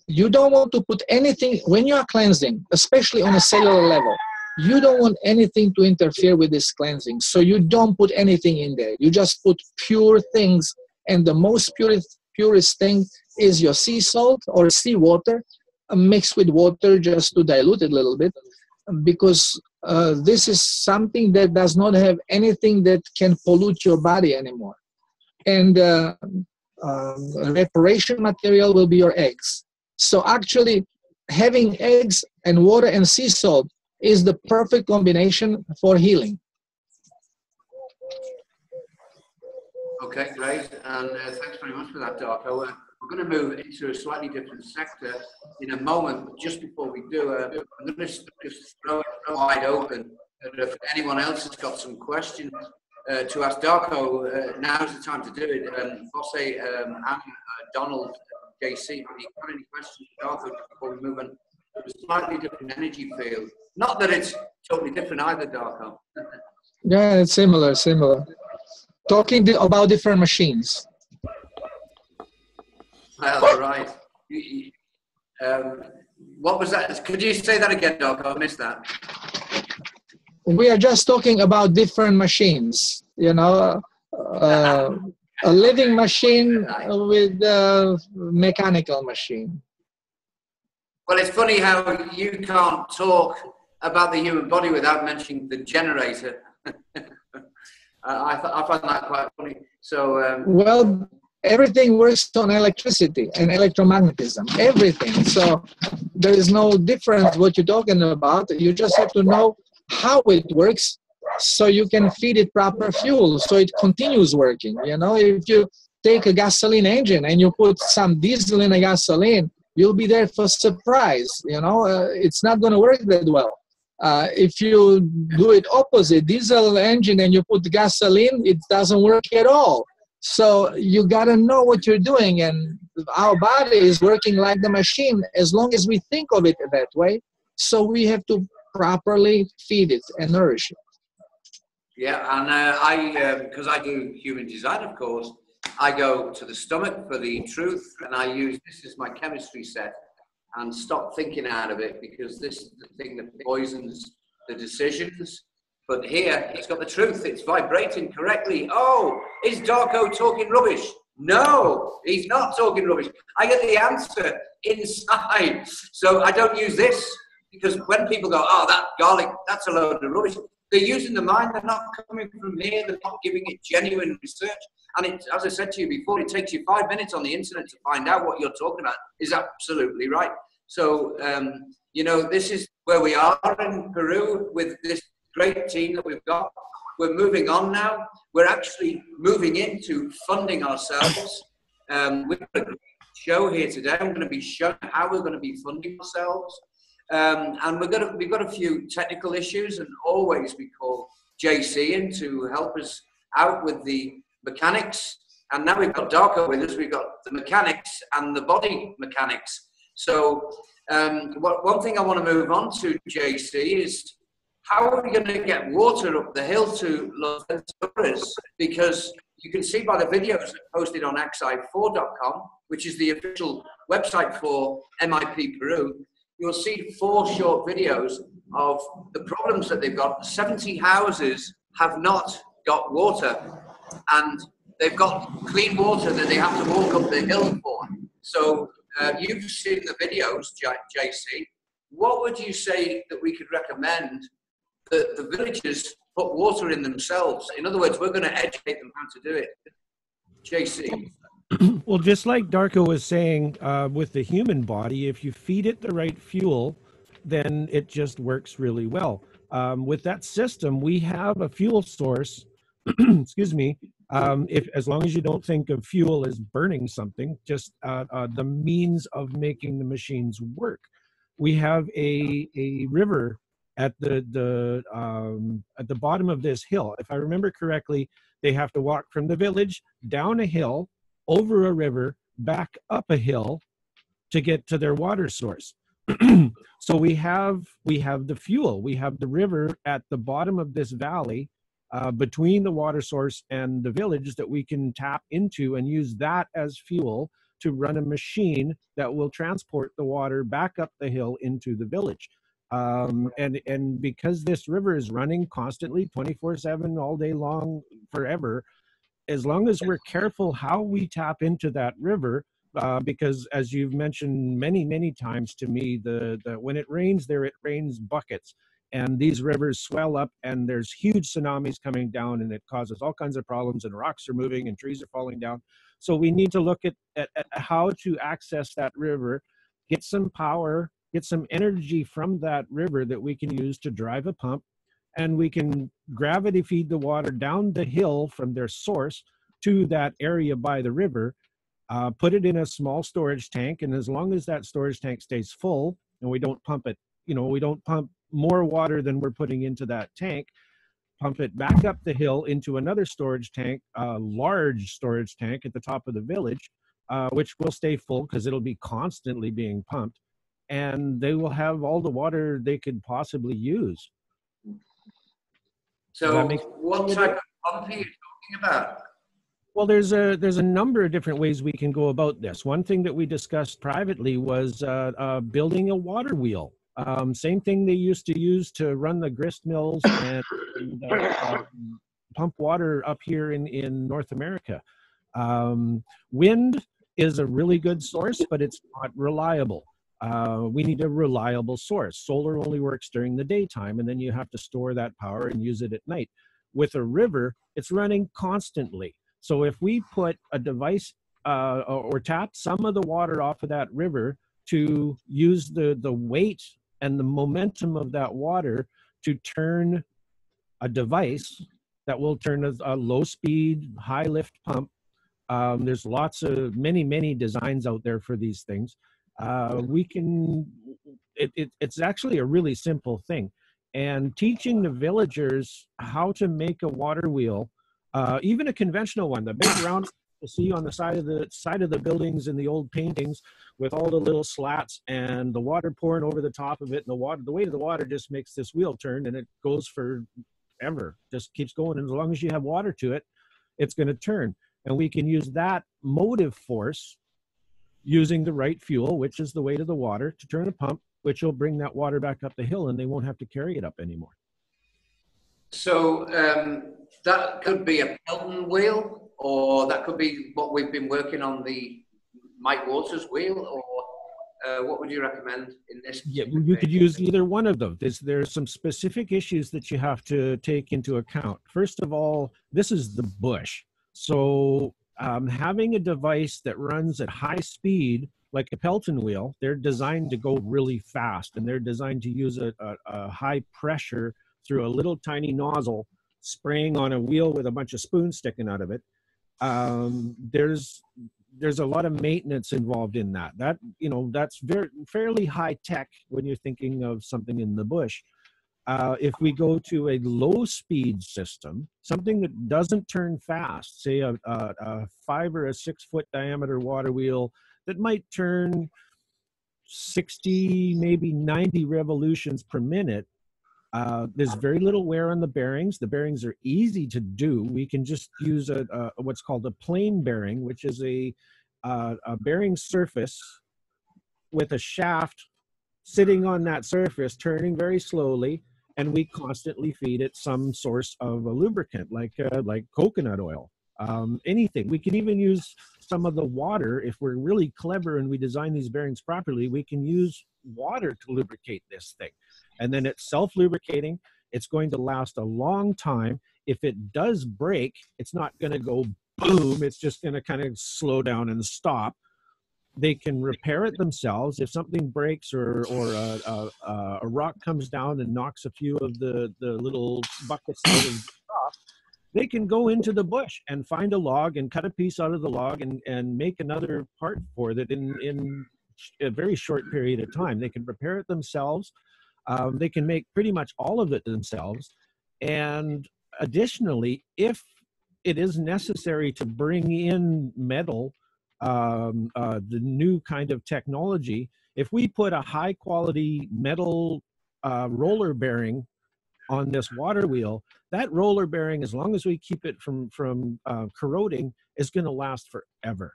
You don't want to put anything when you are cleansing, especially on a cellular level. You don't want anything to interfere with this cleansing, so you don't put anything in there. You just put pure things, and the most purest thing is your sea salt or sea water mixed with water just to dilute it a little bit, because this is something that does not have anything that can pollute your body anymore. And reparation material will be your eggs. So actually, having eggs and water and sea salt is the perfect combination for healing. Okay, great, and thanks very much for that, Darko. We're going to move into a slightly different sector in a moment, but just before we do, I'm going to just throw it wide open. If anyone else has got some questions to ask Darko, now's the time to do it. Fosse, and Donald, JC, have you got any questions for Darko before we move on to a slightly different energy field? Not that it's totally different either, Darko. Yeah, it's similar. Talking about different machines. Well, right. What was that? Could you say that again, Darko? I missed that. We are just talking about different machines. You know, a living machine with a mechanical machine. Well, it's funny how you can't talk about the human body without mentioning the generator. I find that quite funny. So, well, everything works on electricity and electromagnetism, everything. So there is no difference what you're talking about. You just have to know how it works so you can feed it proper fuel so it continues working. You know, if you take a gasoline engine and you put some diesel in a gasoline, you'll be there for surprise. You know, it's not going to work that well. If you do it opposite, diesel engine, and you put gasoline, it doesn't work at all. So you got to know what you're doing, and our body is working like the machine as long as we think of it that way. So we have to properly feed it and nourish it. Yeah, and because I do human design, of course, I go to the stomach for the truth, and I use this as my chemistry set and stop thinking out of it, because this is the thing that poisons the decisions. But here, he's got the truth. It's vibrating correctly. Oh, is Darko talking rubbish? No, he's not talking rubbish. I get the answer inside. So I don't use this, because when people go, oh, that garlic, that's a load of rubbish, they're using the mind. They're not coming from here. They're not giving it genuine research. And it, as I said to you before, it takes you 5 minutes on the internet to find out what you're talking about. Is absolutely right. So, you know, this is where we are in Peru with this great team that we've got. We're moving on now. We're actually moving into funding ourselves. We've got a great show here today. I'm going to be showing how we're going to be funding ourselves. And we've got a few technical issues, and always we call JC in to help us out with the mechanics. And now we've got Darko with us. We've got the mechanics and the body mechanics. So one thing I want to move on to, JC, is how are we going to get water up the hill to Los Venturas? Because you can see by the videos posted on axi4.com, which is the official website for MIP Peru, you'll see 4 short videos of the problems that they've got. 70 houses have not got water, and they've got clean water that they have to walk up the hill for. So you've seen the videos, JC. What would you say that we could recommend that the villagers put water in themselves? In other words, we're going to educate them how to do it. JC. Well, just like Darko was saying with the human body, if you feed it the right fuel, then it just works really well. With that system, we have a fuel source, excuse me, as long as you don't think of fuel as burning something, just the means of making the machines work. We have a river at the bottom of this hill. If I remember correctly, they have to walk from the village down a hill, over a river, back up a hill to get to their water source. So we have the fuel, we have the river at the bottom of this valley, between the water source and the village, that we can tap into and use that as fuel to run a machine that will transport the water back up the hill into the village. And because this river is running constantly 24/7 all day long forever, as long as we're careful how we tap into that river, because as you've mentioned many times to me, the when it rains there, it rains buckets, and these rivers swell up, and there's huge tsunamis coming down, and it causes all kinds of problems, and rocks are moving and trees are falling down. So we need to look at how to access that river, get some power, get some energy from that river that we can use to drive a pump, and we can gravity feed the water down the hill from their source to that area by the river, put it in a small storage tank, and as long as that storage tank stays full and we don't pump it, we don't pump more water than we're putting into that tank, pump it back up the hill into another storage tank, a large storage tank at the top of the village, which will stay full because it'll be constantly being pumped, and they will have all the water they could possibly use. So what type of pump are you talking about? Well, there's a number of different ways we can go about this. One thing that we discussed privately was building a water wheel. Same thing they used to use to run the grist mills and pump water up here in North America. Wind is a really good source, but it's not reliable. We need a reliable source. Solar only works during the daytime, and then you have to store that power and use it at night. With a river, it's running constantly. So if we put a device or tap some of the water off of that river to use the weight and the momentum of that water to turn a device that will turn a low speed, high lift pump. There's many designs out there for these things. It's actually a really simple thing. And teaching the villagers how to make a water wheel, even a conventional one, the big round you see on the side of the buildings in the old paintings with all the little slats and the water pouring over the top of it, and the weight of the water just makes this wheel turn, and it goes forever, just keeps going, and as long as you have water to it, it's going to turn. And we can use that motive force using the right fuel, which is the weight of the water, to turn a pump, which will bring that water back up the hill, and they won't have to carry it up anymore. So that could be a Pelton wheel, or that could be what we've been working on, the Mike Waters wheel, or what would you recommend in this? Yeah, you could use either one of them. There's some specific issues that you have to take into account. First of all, this is the bush. So having a device that runs at high speed, like a Pelton wheel, they're designed to go really fast, and they're designed to use a high pressure through a little tiny nozzle spraying on a wheel with a bunch of spoons sticking out of it. There's a lot of maintenance involved in that. That's fairly high tech when you're thinking of something in the bush. If we go to a low speed system, something that doesn't turn fast, say a 5 or a 6 foot diameter water wheel that might turn 60, maybe 90 revolutions per minute, there's very little wear on the bearings. The bearings are easy to do. We can just use what's called a plain bearing, which is a bearing surface with a shaft sitting on that surface, turning very slowly, and we constantly feed it some source of a lubricant, like coconut oil, anything. We can even use some of the water. If we're really clever and we design these bearings properly, we can use water to lubricate this thing. And then it's self-lubricating. It's going to last a long time. If it does break, it's not going to go boom. It's just going to kind of slow down and stop. They can repair it themselves. If something breaks or a rock comes down and knocks a few of the little buckets out of the top, they can go into the bush and find a log and cut a piece out of the log and make another part for it in a very short period of time. They can repair it themselves. They can make pretty much all of it themselves. And additionally, if it is necessary to bring in metal the new kind of technology. If we put a high quality metal roller bearing on this water wheel, that roller bearing, as long as we keep it from corroding, is going to last forever.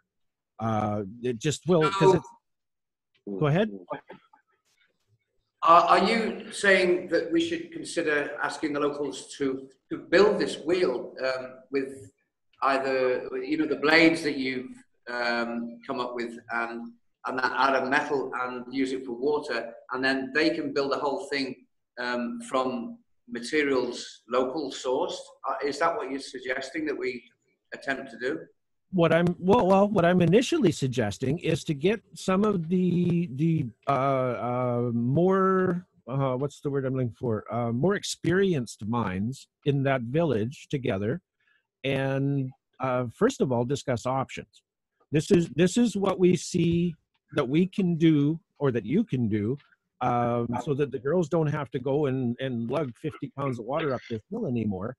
It just will, because it's. Go ahead. Are you saying that we should consider asking the locals to build this wheel with either, you know, the blades that you've come up with and that out of metal and use it for water, and then they can build the whole thing from materials local sourced? Is that what you're suggesting that we attempt to do? What I'm initially suggesting is to get some of the more what's the word I'm looking for, more experienced minds in that village together, and first of all discuss options. This is what we see that we can do, or that you can do, so that the girls don't have to go and lug 50 pounds of water up this hill anymore.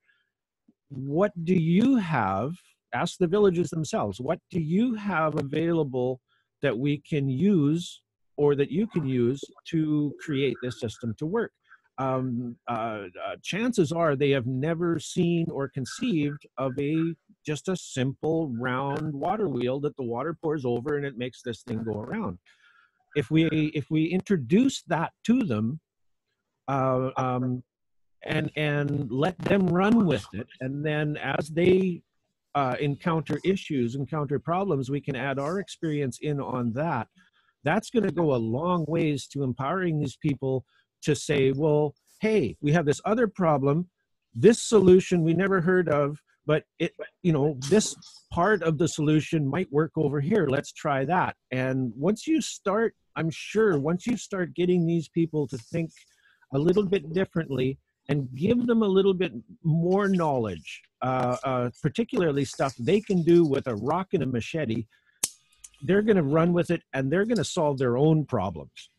What do you have? Ask the villages themselves. What do you have available that we can use, or that you can use to create this system to work? Chances are they have never seen or conceived of just a simple round water wheel that the water pours over and it makes this thing go around. If we introduce that to them, and let them run with it, and then as they encounter issues, encounter problems, we can add our experience in on that. That's going to go a long ways to empowering these people to say, well, hey, we have this other problem, this solution we never heard of, but this part of the solution might work over here. Let's try that. And once you start getting these people to think a little bit differently, and give them a little bit more knowledge, particularly stuff they can do with a rock and a machete, they're going to run with it, and they're going to solve their own problems.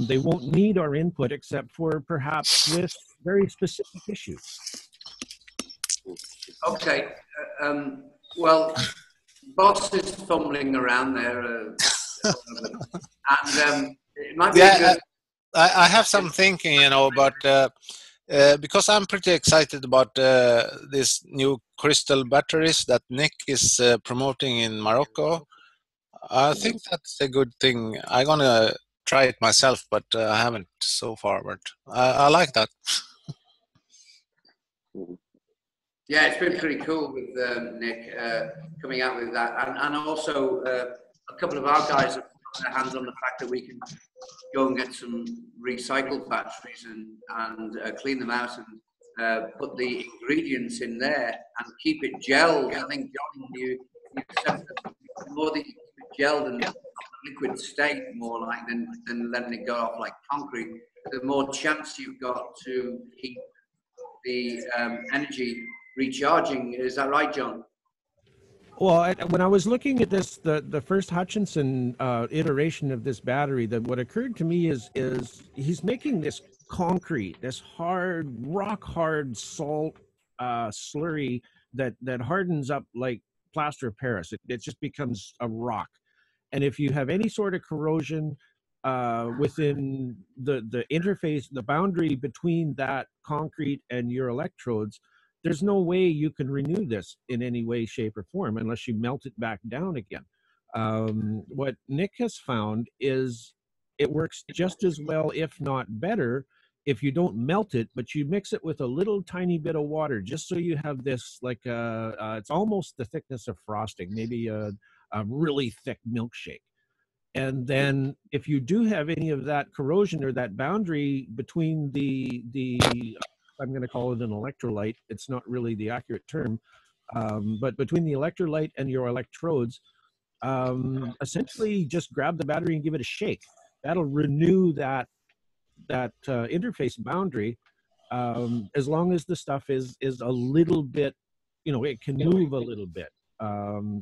They won't need our input except for perhaps with very specific issues. Okay. Well, Boss is fumbling around there. And it might be a good... I have some thinking, about... because I'm pretty excited about these new crystal batteries that Nick is promoting in Morocco. I think that's a good thing. I'm gonna try it myself, but I haven't so far. But I like that. Yeah, it's been pretty cool with Nick coming out with that, and also a couple of our guys have put their hands on the fact that we can go and get some recycled batteries and clean them out and put the ingredients in there and keep it gelled. I think, John, you said that the more that you keep it gelled and liquid state, more like than letting it go off like concrete, the more chance you've got to keep the energy recharging. Is that right, John? Well, when I was looking at this, the first Hutchinson iteration of this battery, what occurred to me is he's making this concrete, this hard, rock hard salt slurry that hardens up like plaster of Paris. It just becomes a rock. And if you have any sort of corrosion within the interface, the boundary between that concrete and your electrodes, there's no way you can renew this in any way, shape, or form unless you melt it back down again. What Nick has found is it works just as well, if not better, if you don't melt it, but you mix it with a little tiny bit of water, just so you have this, like, it's almost the thickness of frosting, maybe a really thick milkshake. And then if you do have any of that corrosion or that boundary between the I'm going to call it an electrolyte. It's not really the accurate term, but between the electrolyte and your electrodes, essentially just grab the battery and give it a shake. That'll renew that interface boundary, as long as the stuff is a little bit, it can move a little bit.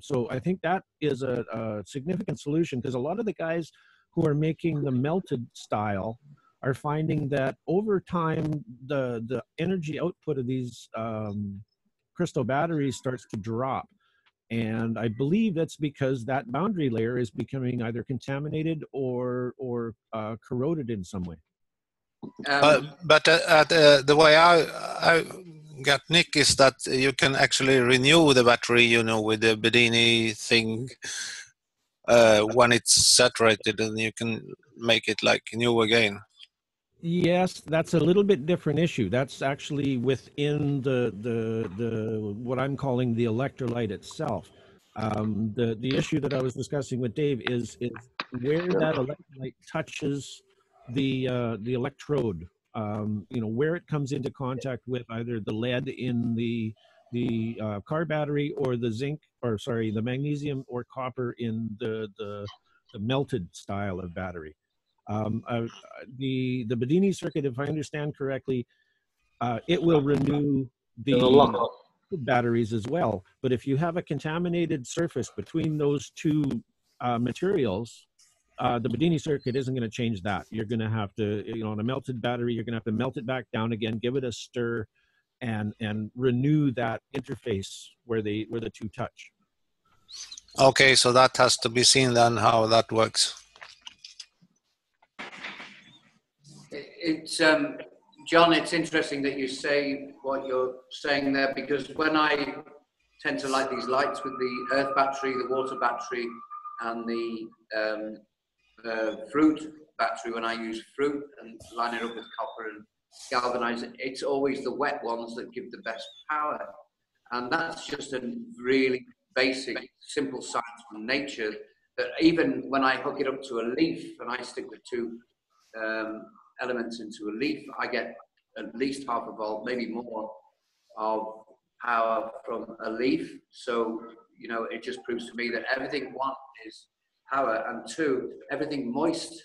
So I think that is a significant solution, because a lot of the guys who are making the melted style are finding that over time the energy output of these crystal batteries starts to drop, And I believe that's because that boundary layer is becoming either contaminated or corroded in some way. The way I got Nick is that you can actually renew the battery, you know, with the Bedini thing when it's saturated, and you can make it like new again. Yes, that's a little bit different issue. That's actually within the what I'm calling the electrolyte itself. The issue that I was discussing with Dave is where that electrolyte touches the electrode. You know, where it comes into contact with either the lead in the car battery, or the zinc, or sorry, the magnesium or copper in the melted style of battery. The Bedini circuit, if I understand correctly, it will renew the batteries as well. But if you have a contaminated surface between those two materials, the Bedini circuit isn't going to change that. You're going to have to, you know, on a melted battery, you're going to have to melt it back down again, give it a stir, and renew that interface where the two touch. Okay, so that has to be seen then, how that works. It's John, it's interesting that you say what you're saying there, because when I tend to light these lights with the earth battery, the water battery, and the fruit battery, when I use fruit and line it up with copper and galvanize it, it's always the wet ones that give the best power. And that's just a really basic, simple science from nature, that even when I hook it up to a leaf and I stick the two elements into a leaf, I get at least half a volt, maybe more, of power from a leaf. So, you know, it just proves to me that everything, one, is power, and two, everything moist.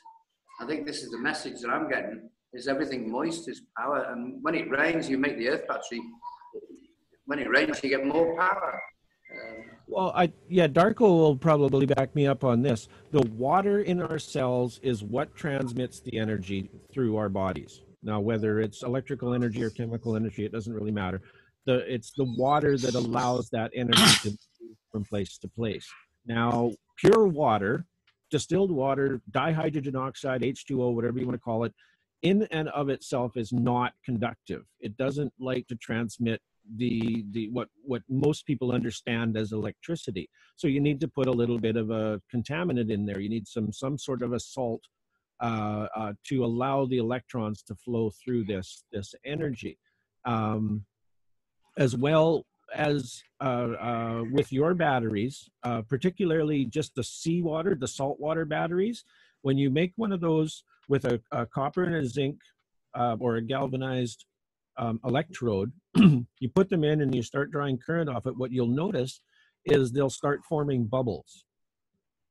I think this is the message that I'm getting, is everything moist is power. And when it rains, you make the earth battery. When it rains, you get more power. Well, Darko will probably back me up on this. The water in our cells is what transmits the energy through our bodies. Now, whether it's electrical energy or chemical energy, it doesn't really matter. It's the water that allows that energy to move from place to place. Now, pure water, distilled water, dihydrogen oxide, H2O, whatever you want to call it, in and of itself is not conductive. It doesn't like to transmit what most people understand as electricity. So you need to put a little bit of a contaminant in there. You need some sort of a salt to allow the electrons to flow through this energy. As well as with your batteries, particularly just the seawater, the saltwater batteries, when you make one of those with a copper and a zinc or a galvanized electrode, you put them in and you start drawing current off it, what you'll notice is they'll start forming bubbles.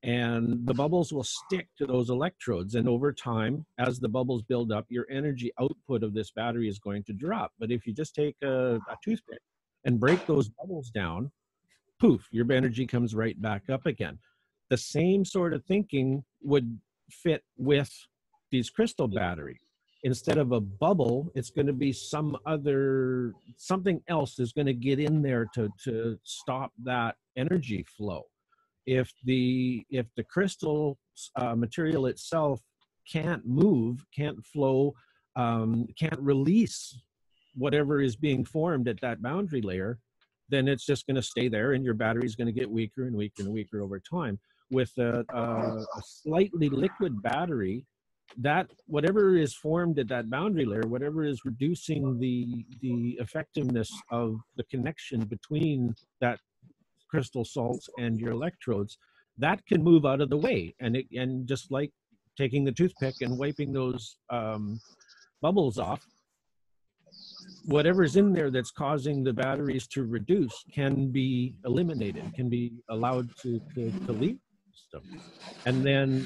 And the bubbles will stick to those electrodes. And over time, as the bubbles build up, your energy output of this battery is going to drop. But if you just take a toothpick and break those bubbles down, poof, your energy comes right back up again. The same sort of thinking would fit with these crystal batteries. Instead of a bubble, it's going to be something else is going to get in there to stop that energy flow. If the crystal material itself can't move, can't flow, can't release whatever is being formed at that boundary layer, then it's just going to stay there, and your battery is going to get weaker and weaker and weaker over time. With a slightly liquid battery, that whatever is formed at that boundary layer, whatever is reducing the effectiveness of the connection between that crystal salts and your electrodes, that can move out of the way. And just like taking the toothpick and wiping those bubbles off, whatever's in there that's causing the batteries to reduce can be eliminated, can be allowed to leave the system. And then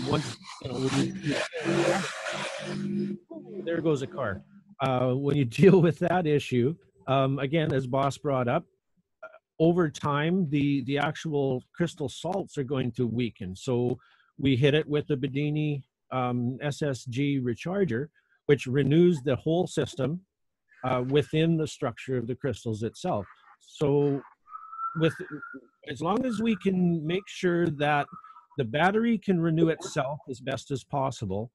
once, there goes a car. When you deal with that issue, again, as Boss brought up, over time, the actual crystal salts are going to weaken. So we hit it with the Bedini SSG recharger, which renews the whole system within the structure of the crystals itself. So with as long as we can make sure that the battery can renew itself as best as possible,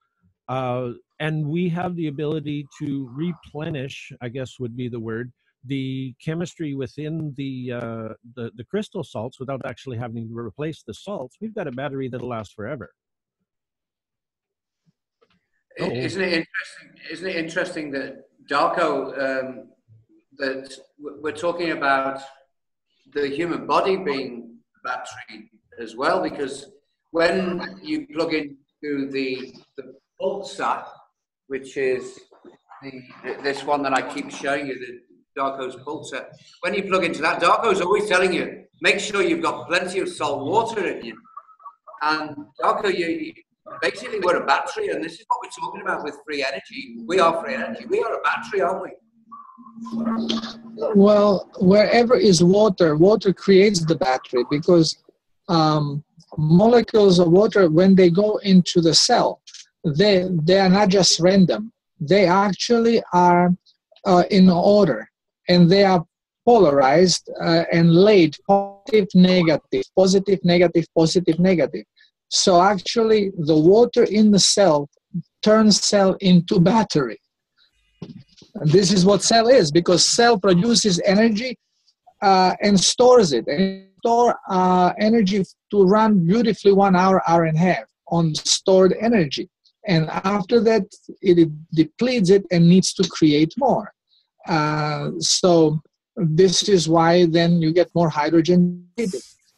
and we have the ability to replenish, I guess would be the word, the chemistry within the crystal salts without actually having to replace the salts, we've got a battery that'll last forever. Isn't it interesting? Isn't it interesting that Darko, that we're talking about the human body being a battery as well? Because when you plug into the pulsar, which is this one that I keep showing you, the Darko's pulsar, when you plug into that, Darko's always telling you, make sure you've got plenty of salt water in you. And Darko, you basically, we're a battery, and this is what we're talking about with free energy. We are free energy. We are a battery, aren't we? Well, wherever is water, water creates the battery, because molecules of water, when they go into the cell, they are not just random. They actually are in order, and they are polarized and laid positive, negative, positive, negative, positive, negative. So actually, the water in the cell turns cell into battery. And this is what cell is, because cell produces energy and stores it. And store energy to run beautifully 1 hour, hour and a half on stored energy. And after that, it depletes it and needs to create more. So this is why then you get more hydrogen.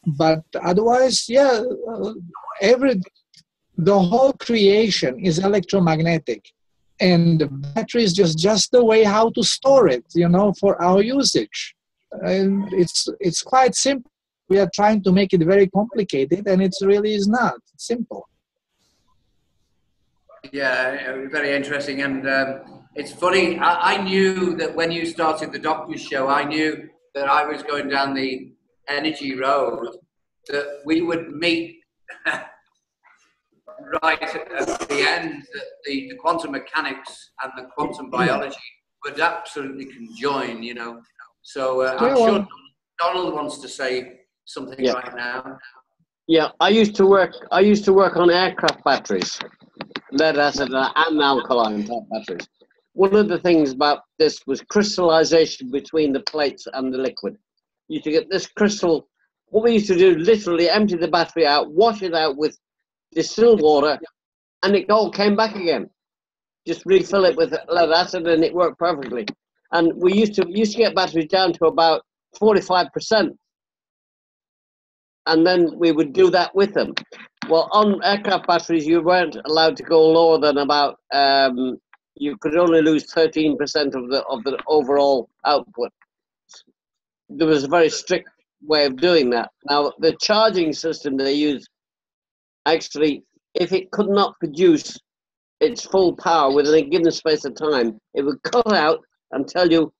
But otherwise, yeah, the whole creation is electromagnetic, and the battery is just the way how to store it, you know, for our usage. And it's quite simple. We are trying to make it very complicated, and it really is not. It's simple. Yeah, very interesting. And it's funny, I knew that when you started the Doctor's Show, I knew that I was going down the energy road, that we would meet right at the end, that the quantum mechanics and the quantum biology would absolutely conjoin, you know. So I'm sure Donald wants to say something right now. Yeah, I used to work on aircraft batteries, lead acid and alkaline type batteries. One of the things about this was crystallization between the plates and the liquid. You used to get this crystal. What we used to do, literally empty the battery out, wash it out with distilled water, and it all came back again. Just refill it with lead acid, and it worked perfectly. And we used to get batteries down to about 45%, and then we would do that with them. Well, on aircraft batteries, you weren't allowed to go lower than about. You could only lose 13% of the overall output. There was a very strict way of doing that. Now, the charging system they use, actually, if it could not produce its full power within a given space of time, it would cut out and tell you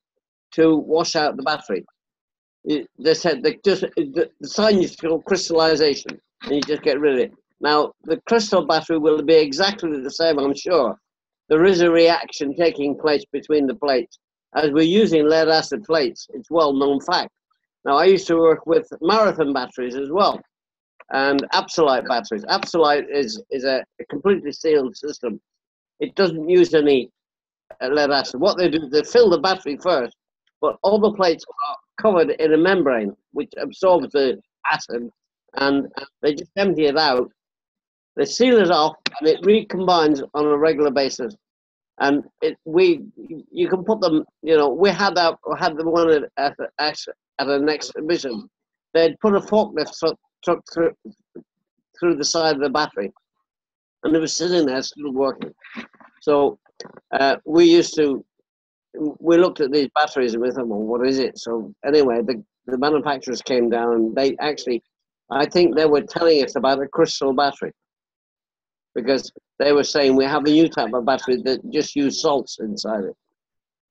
to wash out the battery. They said the sign is called crystallization, and you just get rid of it. Now, the crystal battery will be exactly the same, I'm sure. There is a reaction taking place between the plates. As we're using lead acid plates, it's well-known fact. Now, I used to work with marathon batteries as well, and absolute batteries. Absolute is a completely sealed system. It doesn't use any lead acid. What they do, they fill the battery first, but all the plates are covered in a membrane which absorbs the acid, and they just empty it out. They seal it off, and it recombines on a regular basis. And you can put them. You know, we had the one at an exhibition. They'd put a forklift truck through the side of the battery, and it was sitting there still working. So we looked at these batteries and we thought, well, what is it? So anyway, the manufacturers came down, and they actually, I think they were telling us about a crystal battery, because they were saying we have a new type of battery that just use salts inside it,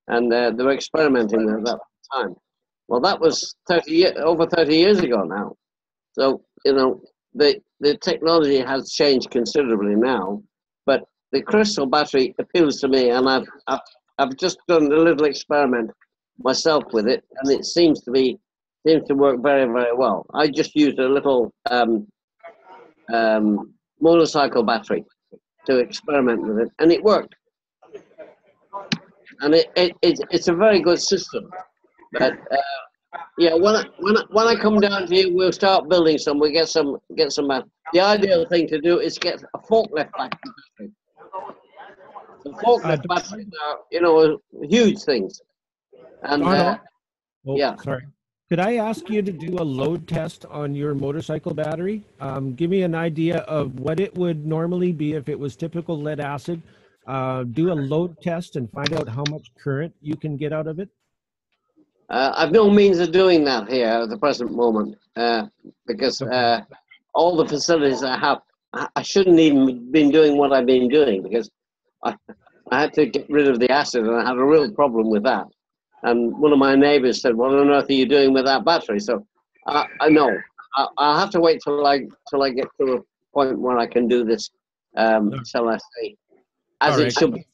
and they were experimenting with that at the time. Well, that was over 30 years ago now. So, you know, the technology has changed considerably now, but the crystal battery appeals to me, and I've just done a little experiment myself with it, and it seems to be seems to work very, very well. I just used a little motorcycle battery to experiment with it, and it worked. And it's a very good system. But yeah, when I come down here, we'll start building some. We get some. The ideal thing to do is get a forklift battery. The forklift batteries are, you know, huge things. And yeah. Sorry. Could I ask you to do a load test on your motorcycle battery? Give me an idea of what it would normally be if it was typical lead acid. Do a load test and find out how much current you can get out of it. I've no means of doing that here at the present moment because all the facilities I have, I shouldn't even been doing what I've been doing because I had to get rid of the acid and I had a real problem with that. And one of my neighbors said, "What on earth are you doing with that battery?" So I know I'll have to wait till I get to a point where I can do this, shall I say, as it should be.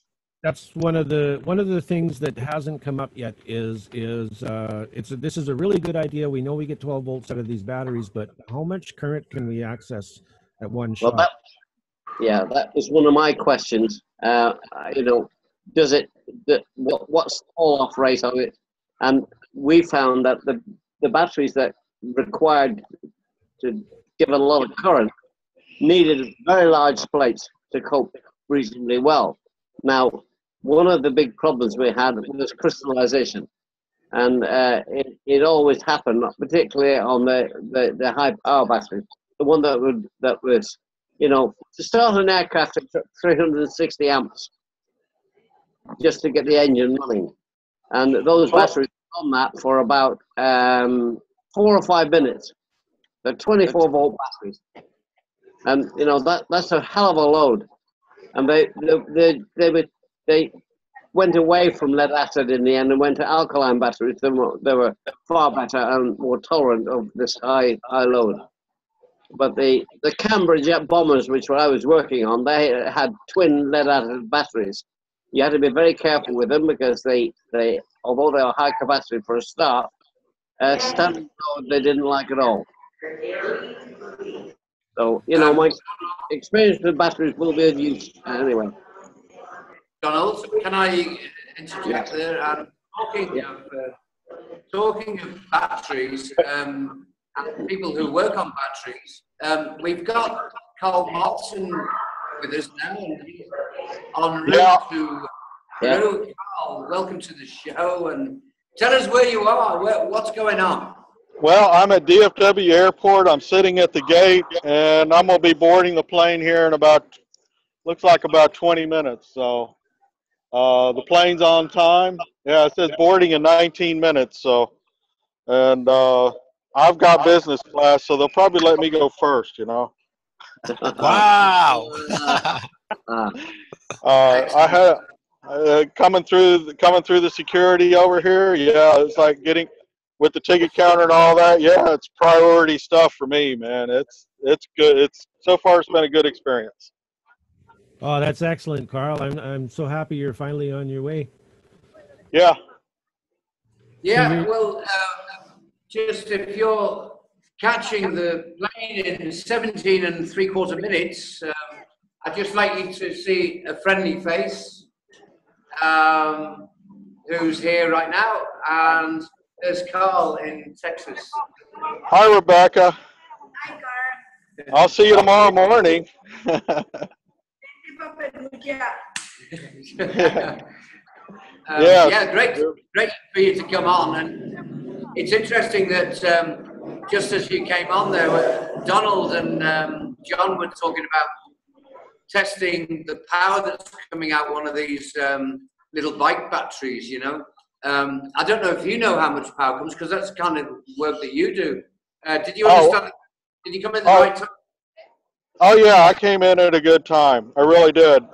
That's one of the things that hasn't come up yet is this is a really good idea. We know we get 12 volts out of these batteries, but how much current can we access at one shot? That was one of my questions. You know, what's the fall-off rate of it? And we found that the batteries that required to give a lot of current needed very large plates to cope reasonably well. Now, one of the big problems we had was crystallization, and it always happened, particularly on the high power battery, the one that was, you know, to start an aircraft at 360 amps just to get the engine running, and those batteries on that for about 4 or 5 minutes. They're 24 volt batteries, and you know that's a hell of a load. And they went away from lead acid in the end and went to alkaline batteries. They were far better and more tolerant of this high load. But the Canberra jet bombers, which I was working on, they had twin lead acid batteries. You had to be very careful with them because they although they were high capacity for a start, standard load they didn't like at all. So, you know, my experience with batteries will be of use anyway. Donald, can I interject there? Talking of batteries and people who work on batteries, we've got Carl Martin with us now en route to Peru. Carl, welcome to the show, and tell us where you are. What's going on? Well, I'm at DFW Airport. I'm sitting at the gate, and I'm going to be boarding the plane here in looks like about 20 minutes. So the plane's on time. Yeah, it says boarding in 19 minutes. So, and I've got business class, so they'll probably let me go first, you know. Wow. I had coming through the security over here. Yeah, it's like getting with the ticket counter and all that. Yeah, it's priority stuff for me, man. It's good. So far it's been a good experience. Oh, that's excellent, Carl. I'm so happy you're finally on your way. Yeah. Yeah, well, just if you're catching the plane in 17 3/4 minutes, I'd just like you to see a friendly face who's here right now, and there's Carl in Texas. Hi, Rebecca. Hi, Carl. I'll see you tomorrow morning. Yeah, great for you to come on. And it's interesting that just as you came on there, Donald and John were talking about testing the power that's coming out one of these little bike batteries, you know. I don't know if you know how much power comes, because that's kind of work that you do. Did you understand? Did you come in the right time? Oh yeah, I came in at a good time. I really did.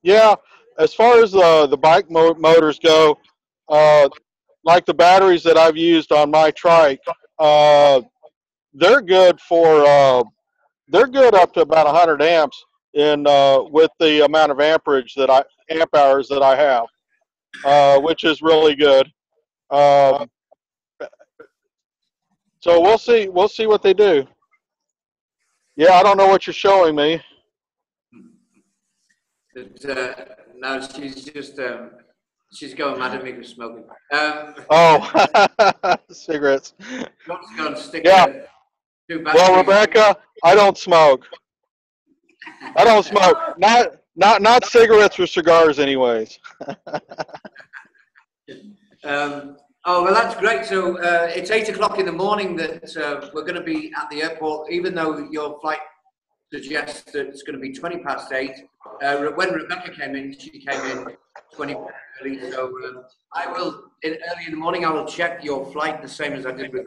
Yeah, as far as the bike motors go, like the batteries that I've used on my trike, they're good they're good up to about 100 amps with the amount of amp hours that I have, which is really good. So we'll see. We'll see what they do. Yeah, I don't know what you're showing me. But, no, she's just she's going mad at me for smoking. Oh, cigarettes. Rob's going to stick Yeah. two Well, batteries. Rebecca, I don't smoke. I don't smoke. Not cigarettes or cigars, anyways. Oh, well, that's great. So it's 8 o'clock in the morning that we're going to be at the airport, even though your flight suggests that it's going to be 20 past 8. When Rebecca came in, she came in 20 minutes early. So I will, early in the morning, I will check your flight the same as I did with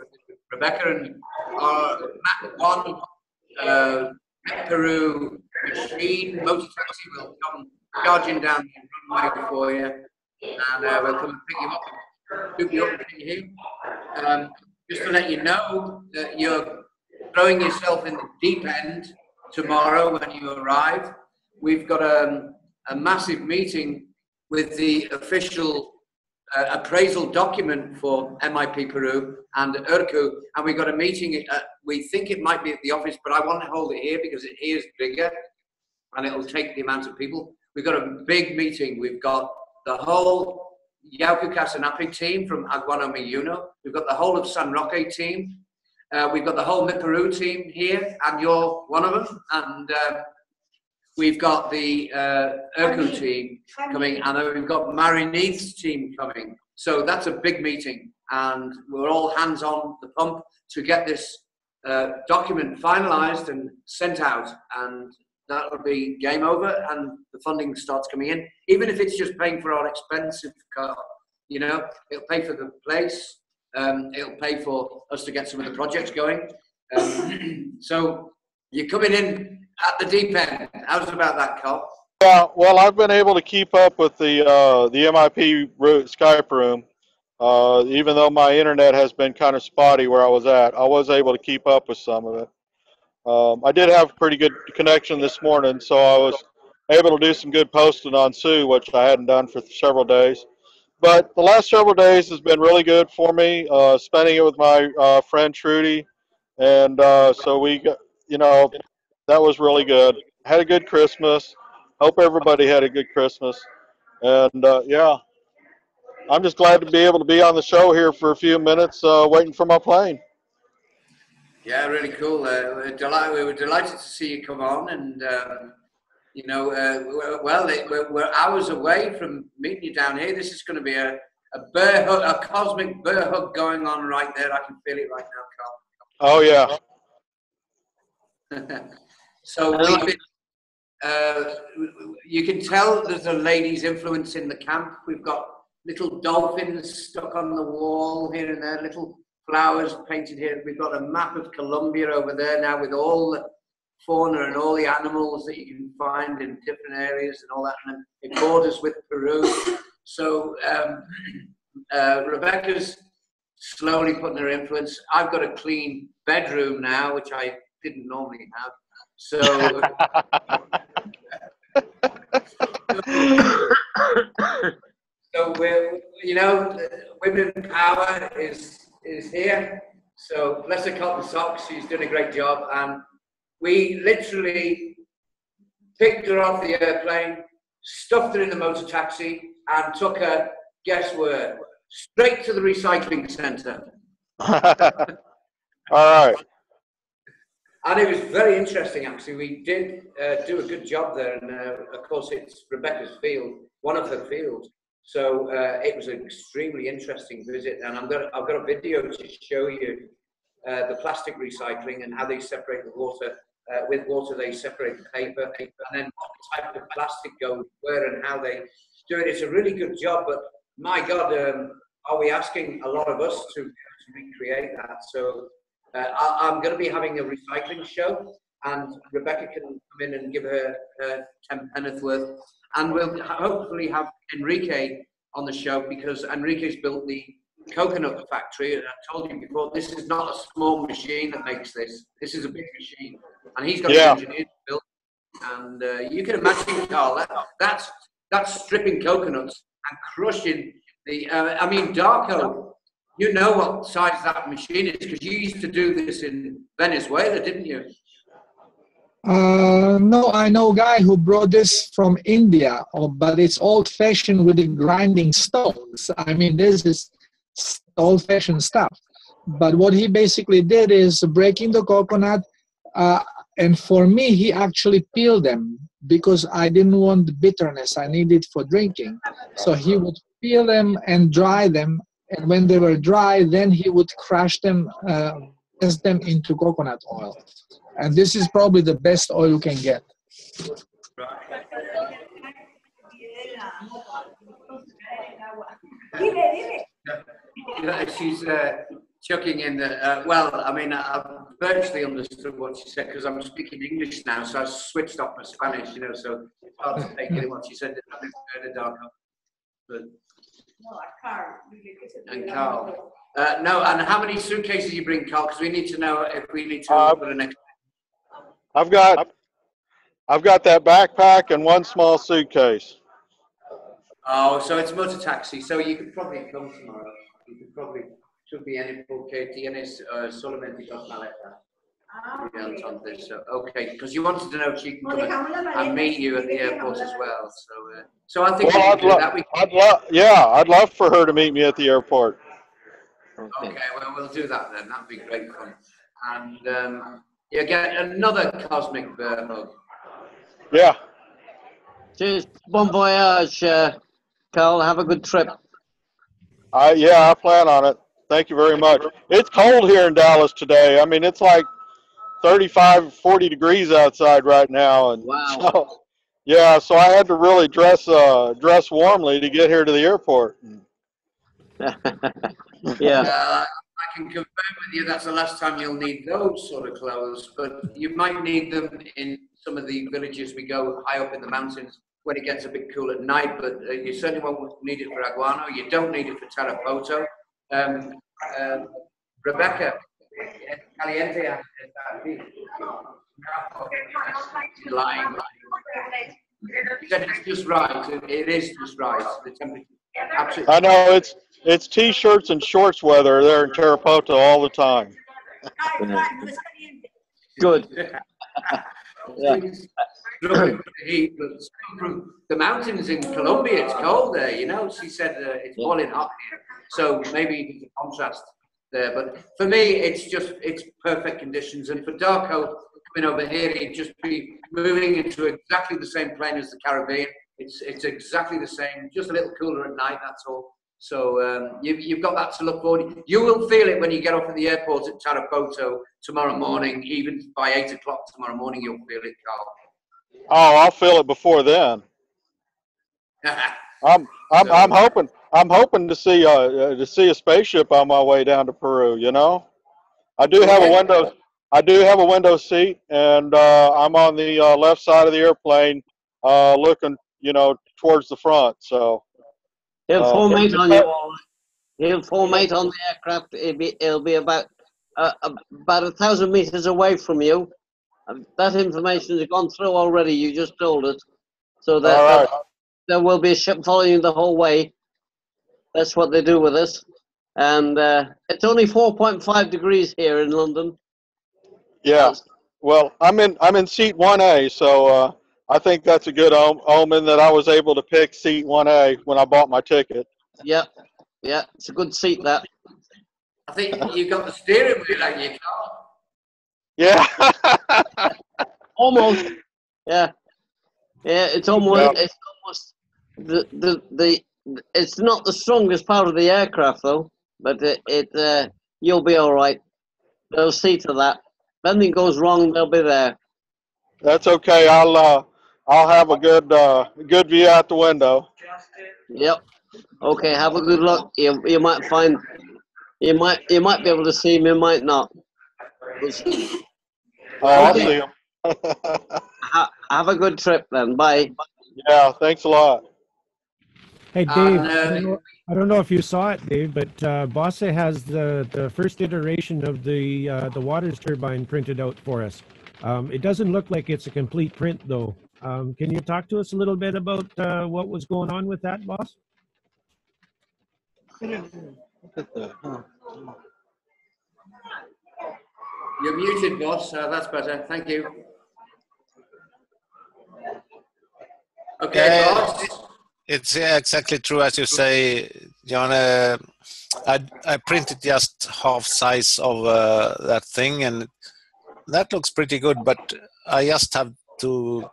Rebecca. And our Map 1 Mip Peru machine, motor taxi will come charging down the runway for you. And we'll come and pick you up. Just to let you know that you're throwing yourself in the deep end tomorrow when you arrive. We've got a massive meeting with the official appraisal document for MIP Peru and URCU, and we've got a meeting. We think it might be at the office, but I want to hold it here because it is bigger and it'll take the amount of people. We've got a big meeting. We've got the whole Yauku Kasanapi team from Aguano Miyuno. We've got the whole of San Roque team. We've got the whole Mip Peru team here, and you're one of them. And we've got the URCU team coming, and then we've got Marini's team coming. So that's a big meeting, and we're all hands on the pump to get this document finalized and sent out. And that'll be game over, and the funding starts coming in. Even if it's just paying for our expensive car, you know, it'll pay for the place. It'll pay for us to get some of the projects going. So you're coming in at the deep end. How's about that, Carl? Yeah, well, I've been able to keep up with the MIP Skype room. Even though my internet has been kind of spotty where I was at, I was able to keep up with some of it. I did have a pretty good connection this morning, so I was able to do some good posting on Sue, which I hadn't done for several days. But the last several days has been really good for me, spending it with my friend Trudy. And so we got, you know, that was really good. Had a good Christmas. Hope everybody had a good Christmas. And yeah, I'm just glad to be able to be on the show here for a few minutes waiting for my plane. Yeah, really cool. We were delighted to see you come on, and you know, we're hours away from meeting you down here. This is going to be a bear hug, a cosmic bear hug going on right there. I can feel it right now, Carl. Oh yeah. So we've been, you can tell there's a lady's influence in the camp. We've got little dolphins stuck on the wall here and there, little flowers painted here. We've got a map of Colombia over there now with all the fauna and all the animals that you can find in different areas and all that. And it borders with Peru. So Rebecca's slowly putting her influence. I've got a clean bedroom now, which I didn't normally have. So so we're, you know, women power is here. So bless her cotton socks, she's doing a great job. And we literally picked her off the airplane, stuffed her in the motor taxi, and took her, guess where? Straight to the recycling centre. All right. And it was very interesting, actually. We did do a good job there. And of course, it's Rebecca's field, one of her fields. So it was an extremely interesting visit, and I've got a video to show you the plastic recycling and how they separate the water. With water, they separate the paper, and then what type of plastic goes where and how they do it. It's a really good job, but my God, are we asking a lot of us to recreate that? So I'm going to be having a recycling show, and Rebecca can come in and give her 10 penneth worth. And we'll hopefully have Enrique on the show, because Enrique's built the coconut factory. And I told you before, this is not a small machine that makes this. This is a big machine. And he's got the engineers built. And you can imagine, Carl, that's stripping coconuts and crushing the, I mean, Darko, You know what size that machine is because you used to do this in Venezuela, didn't you? No, I know a guy who brought this from India, but it's old-fashioned with the grinding stones. I mean, this is old-fashioned stuff. But what he basically did is breaking the coconut, and for me, he actually peeled them because I didn't want the bitterness I needed for drinking. So he would peel them and dry them, and when they were dry, then he would crush them, press them into coconut oil. And this is probably the best oil you can get. She's chucking in the, well, I mean, I've virtually understood what she said because I'm speaking English now, so I switched off my Spanish, you know, so it's hard to take in what she said. I haven't heard of Darko. But, and Carl. No, and how many suitcases you bring, Carl? Because we need to know if we need to put an extra. I've got that backpack and one small suitcase. Oh, so it's motor taxi. So you could probably come tomorrow. You could probably should be any porque tienes solamente dos maletas. Entonces, so, okay, because you wanted to know if she can come and meet you at the airport as well. So I think well, I'd love for her to meet me at the airport. Okay, well, we'll do that then. That'd be great fun. And you get another cosmic hug. Yeah. Cheers. Bon voyage, Carl. Have a good trip. Yeah, I plan on it. Thank you very much. It's cold here in Dallas today. I mean, it's like 35, 40 degrees outside right now. And wow. So, yeah, so I had to really dress warmly to get here to the airport. Yeah. I can confirm with you that's the last time you'll need those sort of clothes, but you might need them in some of the villages we go high up in the mountains when it gets a bit cool at night, but you certainly won't need it for Aguano. You don't need it for Tarapoto. Rebecca, caliente. Lying. He said it's just right. It is just right. The temperature. Absolutely. I know it's t-shirts and shorts weather there in Tarapoto all the time. Good. Yeah. The mountains in Colombia, it's cold there, you know. She said it's boiling hot here, so maybe there's a contrast there. But for me, it's perfect conditions. And for Darko coming over here, he'd just be moving into exactly the same plane as the Caribbean. It's exactly the same, just a little cooler at night. That's all. So you've got that to look forward to. You will feel it when you get off at the airport at Tarapoto tomorrow morning. Even by 8 o'clock tomorrow morning, you'll feel it, Carl. Oh, I'll feel it before then. I'm hoping to see a spaceship on my way down to Peru. You know, I do have a window seat, and I'm on the left side of the airplane, looking, you know, towards the front. So he'll formate on you. He'll formate on the aircraft. It'll be about 1,000 meters away from you. That information has gone through already. You just told us, so that there will be a ship following you the whole way. That's what they do with us, and it's only 4.5 degrees here in London. Yeah. Well, I'm in seat 1A, so I think that's a good omen that I was able to pick seat 1A when I bought my ticket. Yeah, it's a good seat, that. I think you got the steering wheel on your car. Yeah. Almost. Yeah. It's almost. Yeah. It's almost it's not the strongest part of the aircraft though, but you'll be all right. They'll see to that. If anything goes wrong, they'll be there. That's okay. I'll have a good view out the window. Yep. Okay. Have a good look. You might find. You might be able to see him. You might not. We'll see. I'll see him. Have a good trip then. Bye. Yeah. Thanks a lot. Hey Dave, I don't know if you saw it, Dave, but Bosse has the first iteration of the water turbine printed out for us. It doesn't look like it's a complete print though. Can you talk to us a little bit about what was going on with that, boss? Look at that, huh? You're muted, boss. That's better. Thank you. Okay, boss. It's exactly true as you say, John. I printed just half size of that thing, and that looks pretty good. But I just have to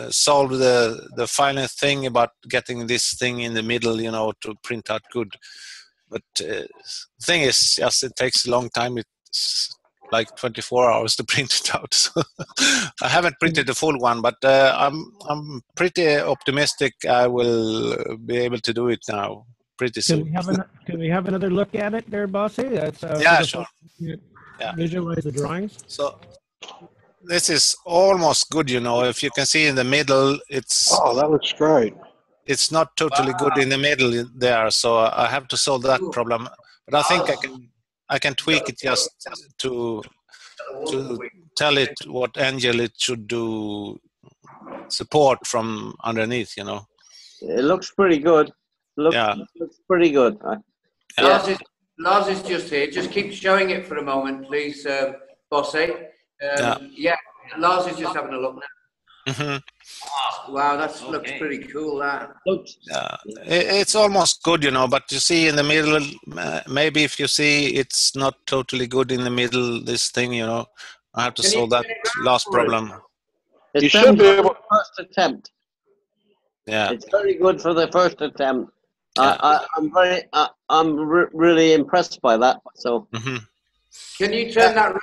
solve the final thing about getting this thing in the middle, to print out good. But the thing is, just it takes a long time. It's like 24 hours to print it out. So I haven't printed the full one, but I'm pretty optimistic I will be able to do it now pretty soon. Can we have another look at it there, Bossy? That's yeah, sure. Yeah. Visualize the drawings. So this is almost good, If you can see in the middle, it's... Oh, that looks great. It's not totally good in the middle there, so I have to solve that problem. But I think I can tweak it just to tell it what angle it should do support from underneath, It looks pretty good. Looks pretty good. Lars is just here. Just keep showing it for a moment, please, Bossy. Yeah, Lars is just having a look now. Mm-hmm. Wow, that looks pretty cool. That. Yeah, it's almost good, but you see in the middle, maybe if you see it's not totally good in the middle, this thing, I have to solve that last problem. You should be able. First attempt. Yeah, it's very good for the first attempt. Yeah. I'm really impressed by that. So. Mm-hmm. Can you turn that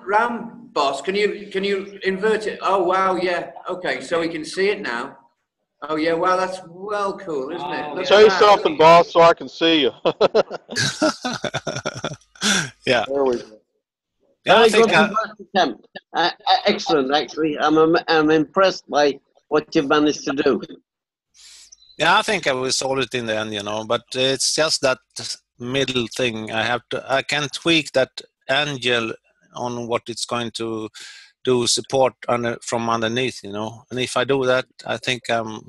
round, boss? Can you invert it? Oh wow, yeah. Okay, so we can see it now. Oh yeah, wow, that's well cool, isn't it? Look Say something, boss, so I can see you. Yeah. There we go. Yeah, very good first attempt. Excellent, actually. I'm impressed by what you've managed to do. Yeah, I think I will solve it in the end, but it's just that middle thing. I can tweak that angle on what it's going to do support from underneath, and if I do that, I think I'm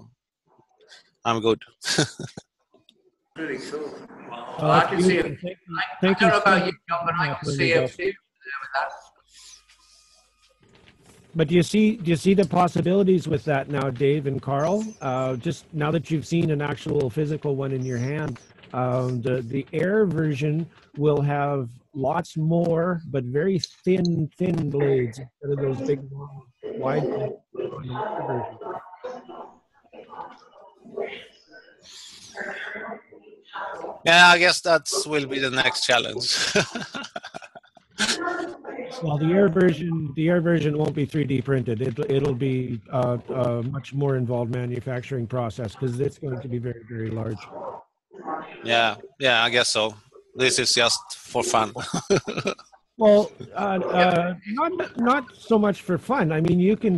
good. Really cool. Well, I can see it. Thank I you. don't know about you, John, but I can see it too with that. But do you see the possibilities with that now, Dave and Carl? Just now that you've seen an actual physical one in your hand, the air version will have lots more, but very thin blades instead of those big, long, wide blades on the air version. Yeah, I guess that will be the next challenge. Well, the air version won't be 3D printed. It'll be a much more involved manufacturing process because it's going to be very, very large. Yeah, I guess so. This is just for fun. Well, not so much for fun. I mean, you can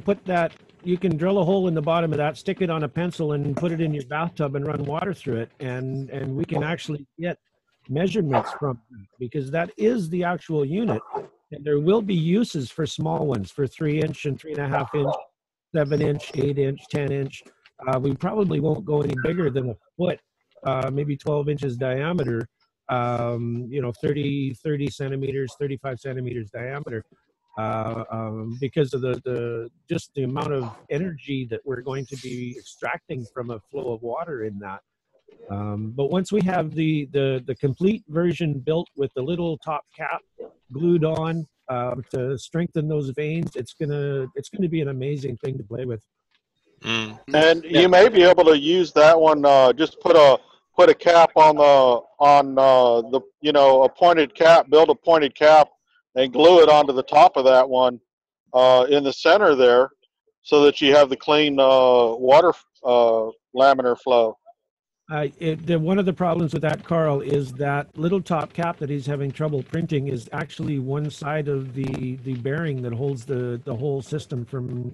drill a hole in the bottom of that, stick it on a pencil, and put it in your bathtub and run water through it, and we can actually get measurements from it because that is the actual unit. And there will be uses for small ones, for 3-inch and 3.5 inch, 7-inch, 8-inch, 10-inch. We probably won't go any bigger than a foot, maybe 12 inches diameter. 30 centimeters, 35 centimeters diameter, because of the amount of energy that we're going to be extracting from a flow of water in that. But once we have the complete version built with the little top cap glued on to strengthen those veins, it's gonna be an amazing thing to play with. Mm. And you may be able to use that one. Just put a cap on the a pointed cap. Build a pointed cap and glue it onto the top of that one in the center there, so that you have the clean water laminar flow. One of the problems with that, Carl, is that little top cap that he's having trouble printing is actually one side of the bearing that holds the whole system from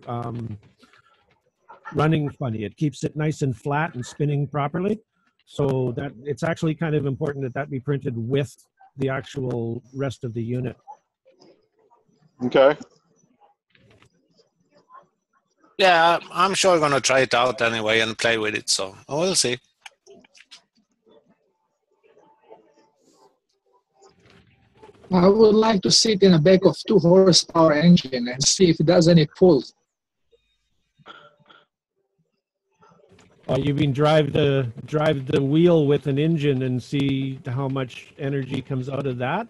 running funny. It keeps it nice and flat and spinning properly. So that it's actually kind of important that be printed with the actual rest of the unit. Okay. Yeah, I'm sure I'm going to try it out anyway and play with it. So we'll see. I would like to sit in a back of 2 horsepower engine and see if it does any pull. You mean drive the wheel with an engine and see how much energy comes out of that?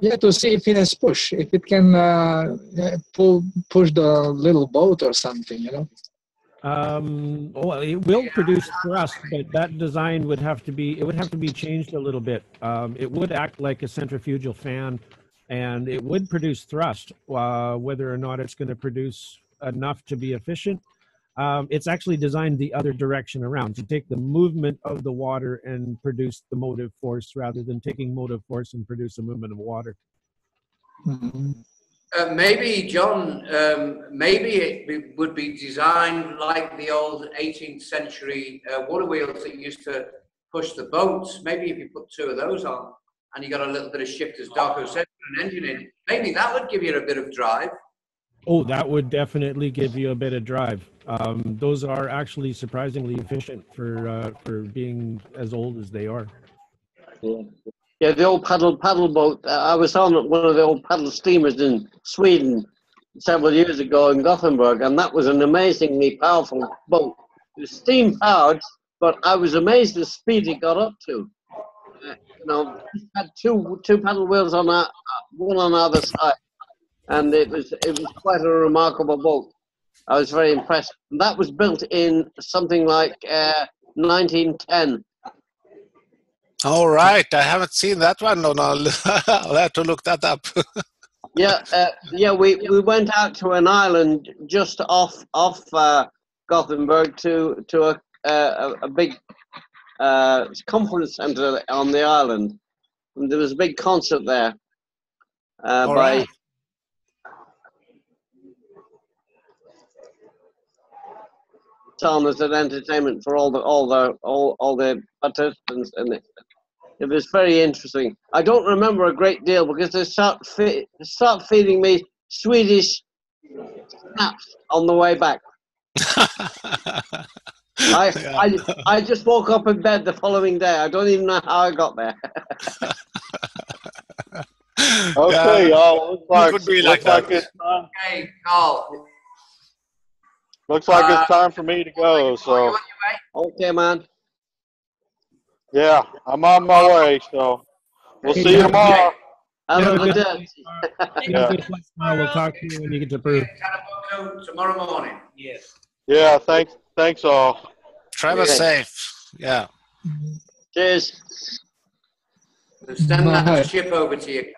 Yeah, to see if it has push, if it can push the little boat or something, you know. Well, it will produce thrust, but that design would have to be changed a little bit. It would act like a centrifugal fan, and it would produce thrust. Whether or not it's going to produce enough to be efficient, it's actually designed the other direction around, to take the movement of the water and produce the motive force rather than taking motive force and produce a movement of water. Mm-hmm. Maybe, John, maybe it would be designed like the old 18th century water wheels that used to push the boats. Maybe if you put 2 of those on and you got a little bit of shift, as Darko said, an engine in, maybe that would give you a bit of drive. Oh, that would definitely give you a bit of drive. Those are actually surprisingly efficient for being as old as they are. Yeah, the old paddle boat. I was on one of the old paddle steamers in Sweden several years ago in Gothenburg, and that was an amazingly powerful boat. It was steam powered, but I was amazed the speed it got up to. You know, it had two paddle wheels on one on either side, and it was quite a remarkable boat. I was very impressed. And that was built in something like 1910. All right, I haven't seen that one. No, I'll have to look that up. Yeah, we went out to an island just off Gothenburg to a big conference center on the island, and there was a big concert there All right. on as an entertainment for all the participants in it. It was very interesting. I don't remember a great deal because they start feeding me Swedish snaps on the way back. I just woke up in bed the following day. I don't even know how I got there. Okay, y'all. Looks like it's time. Hey, Carl. Looks like it's time for me to go. So. Okay, man. Yeah, I'm on my way. So we'll see you tomorrow. Have a good day. Yeah. We'll talk to you when you get to Peru. Tomorrow morning. Yes. Yeah. Thanks all. Travel safe. Yeah. Cheers. Send that chip over to you.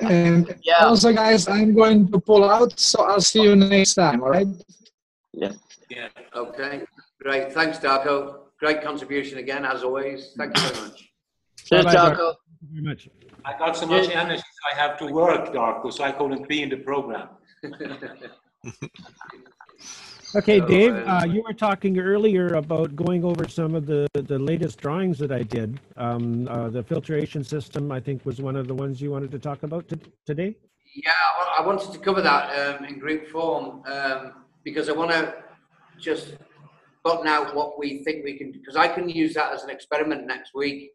And also, guys, I'm going to pull out, so I'll see you next time, all right? Yeah. Okay. Great. Thanks, Darko. Great contribution again, as always. Thank you very much. Cheers, Darko. Thank you very much. I got so much energy, so I have to work, Darko, so I couldn't be in the program. Okay, Dave, you were talking earlier about going over some of the latest drawings that I did. The filtration system, I think, was one of the ones you wanted to talk about today? Yeah, I wanted to cover that in group form because I want to just button out what we think we can do, because I can use that as an experiment next week.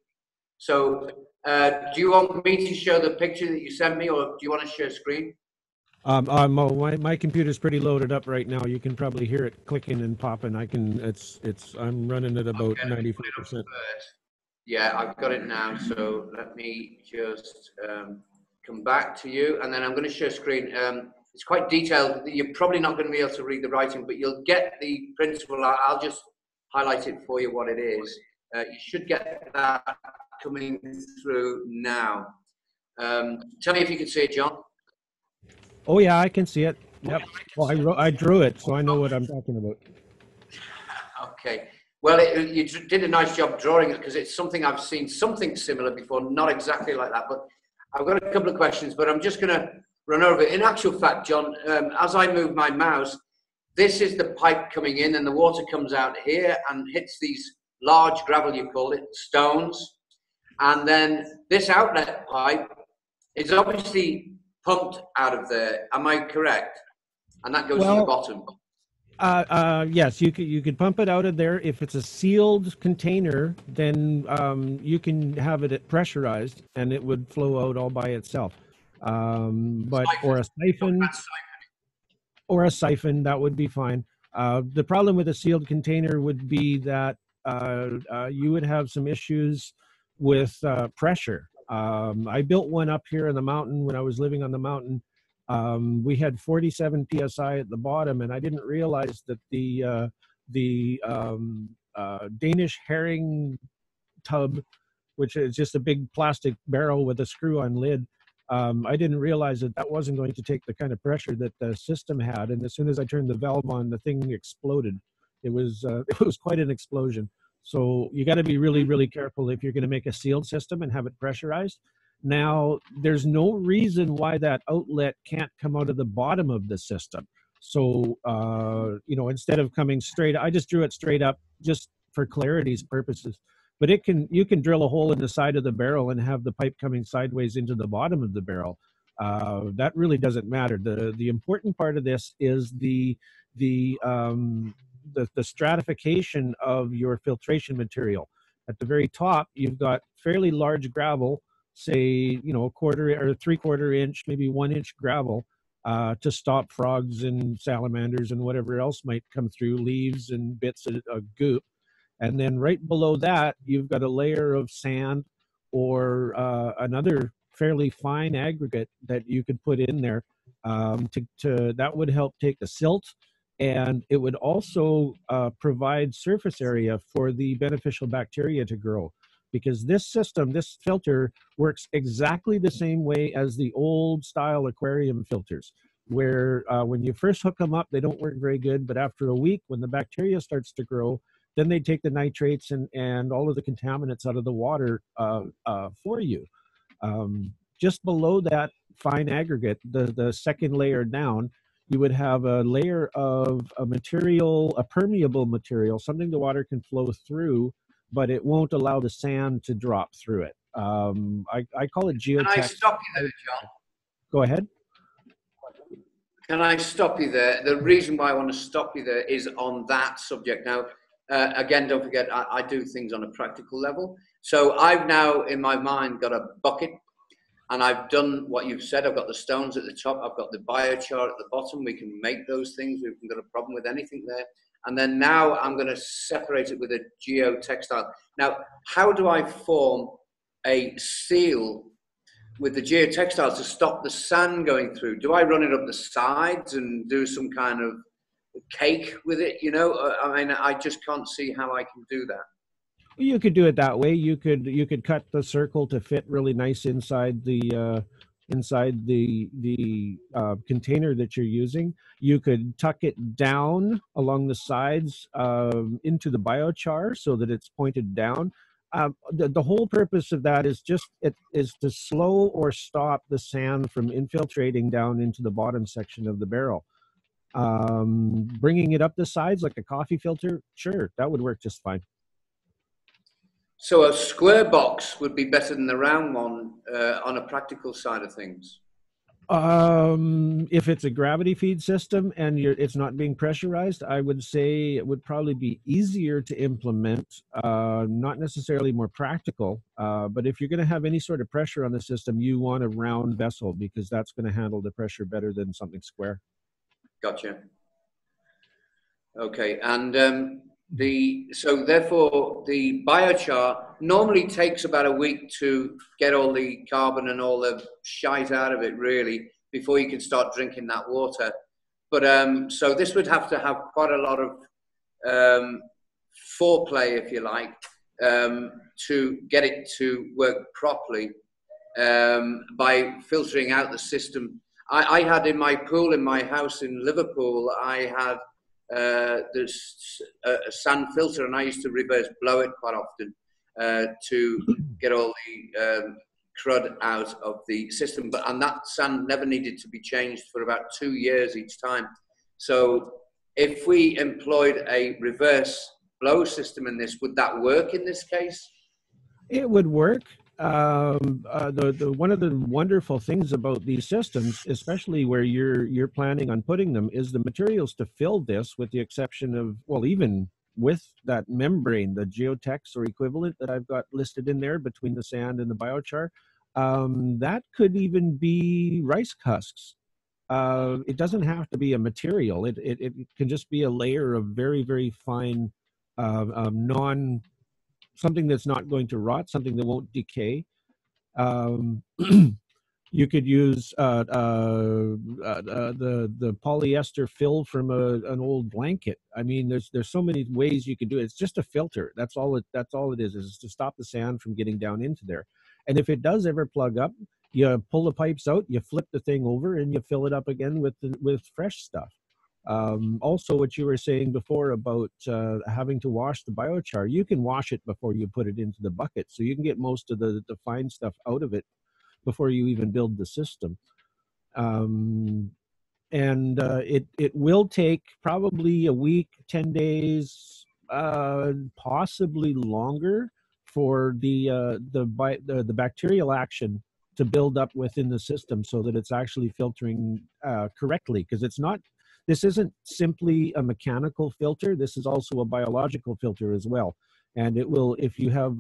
So do you want me to show the picture that you sent me, or do you want to share screen? My computer's pretty loaded up right now. You can probably hear it clicking and popping. I'm running at about 94%. Yeah, I've got it now. So let me just come back to you, and then I'm going to share screen. It's quite detailed. You're probably not going to be able to read the writing, but you'll get the principle. I'll just highlight it for you what it is. You should get that coming through now. Tell me if you can see it, John. Oh yeah, I can see it. Yep. Well, I drew it, so I know what I'm talking about. Okay. Well, you did a nice job drawing it, because it's something I've seen something similar before, not exactly like that. But I've got a couple of questions, but I'm just going to run over it. In actual fact, John, as I move my mouse, this is the pipe coming in, and the water comes out here and hits these large gravel, you call it, stones. And then this outlet pipe is obviously pumped out of there. Am I correct? And that goes to the bottom. Yes, you could pump it out of there. If it's a sealed container, then you can have it pressurized, and it would flow out all by itself. But or a siphon, that would be fine. The problem with a sealed container would be that you would have some issues with pressure. I built one up here in the mountain when I was living on the mountain. We had 47 psi at the bottom, and I didn't realize that the Danish herring tub, which is just a big plastic barrel with a screw-on lid. I didn't realize that that wasn't going to take the kind of pressure that the system had, and as soon as I turned the valve on, the thing exploded. It was it was quite an explosion. So you got to be really, really careful if you're going to make a sealed system and have it pressurized. Now, there's no reason why that outlet can't come out of the bottom of the system. So, you know, instead of coming straight, I just drew it straight up just for clarity's purposes. But you can drill a hole in the side of the barrel and have the pipe coming sideways into the bottom of the barrel. That really doesn't matter. The important part of this is the stratification of your filtration material. At the very top, you've got fairly large gravel, say, you know, a quarter or 3/4 inch, maybe 1 inch gravel, to stop frogs and salamanders and whatever else might come through, leaves and bits of goop. And then right below that, you've got a layer of sand or another fairly fine aggregate that you could put in there. That would help take the silt, and it would also provide surface area for the beneficial bacteria to grow. Because this system, this filter, works exactly the same way as the old style aquarium filters, where when you first hook them up, they don't work very good. But after a week, when the bacteria starts to grow, then they take the nitrates and all of the contaminants out of the water for you. Just below that fine aggregate, the second layer down, you would have a layer of a material, a permeable material, something the water can flow through, but it won't allow the sand to drop through it. I call it geotech. Can I stop you there, John? Go ahead. Can I stop you there? The reason why I want to stop you there is on that subject. Now, again, don't forget, I do things on a practical level. So I've now, in my mind, got a bucket, and I've done what you've said. I've got the stones at the top. I've got the biochar at the bottom. We can make those things. We haven't got a problem with anything there. And then now I'm going to separate it with a geotextile. Now, how do I form a seal with the geotextile to stop the sand going through? Do I run it up the sides and do some kind of cake with it? You know, I mean, I just can't see how I can do that. You could do it that way. You could cut the circle to fit really nice inside the container that you're using. You could tuck it down along the sides into the biochar so that it's pointed down. The whole purpose of that is to slow or stop the sand from infiltrating down into the bottom section of the barrel. Bringing it up the sides like a coffee filter, sure, that would work just fine. So a square box would be better than the round one on a practical side of things. If it's a gravity feed system and it's not being pressurized, I would say it would probably be easier to implement, not necessarily more practical. But if you're going to have any sort of pressure on the system, you want a round vessel because that's going to handle the pressure better than something square. Gotcha. Okay, and so therefore the biochar normally takes about a week to get all the carbon and all the shite out of it, really, before you can start drinking that water. But so this would have to have quite a lot of foreplay, if you like, to get it to work properly by filtering out the system. I had in my pool in my house in Liverpool, I had there's a sand filter, and I used to reverse blow it quite often to get all the crud out of the system. And that sand never needed to be changed for about 2 years each time. So if we employed a reverse blow system in this, would that work in this case? It would work. one of the wonderful things about these systems, especially where you're planning on putting them, is the materials to fill this, with the exception of, well, even with that membrane, the geotex or equivalent that I've got listed in there between the sand and the biochar, that could even be rice husks. It doesn't have to be a material. It can just be a layer of very, very fine, something that's not going to rot, something that won't decay. You could use the polyester fill from an old blanket. I mean, there's so many ways you could do it. It's just a filter. That's all it is to stop the sand from getting down into there. And if it does ever plug up, you pull the pipes out, you flip the thing over, and you fill it up again with fresh stuff. Also, what you were saying before about having to wash the biochar, you can wash it before you put it into the bucket, so you can get most of the fine stuff out of it before you even build the system. And it will take probably a week, 10 days, possibly longer for the bacterial action to build up within the system so that it's actually filtering correctly, because this isn't simply a mechanical filter. This is also a biological filter as well. And it will, if you have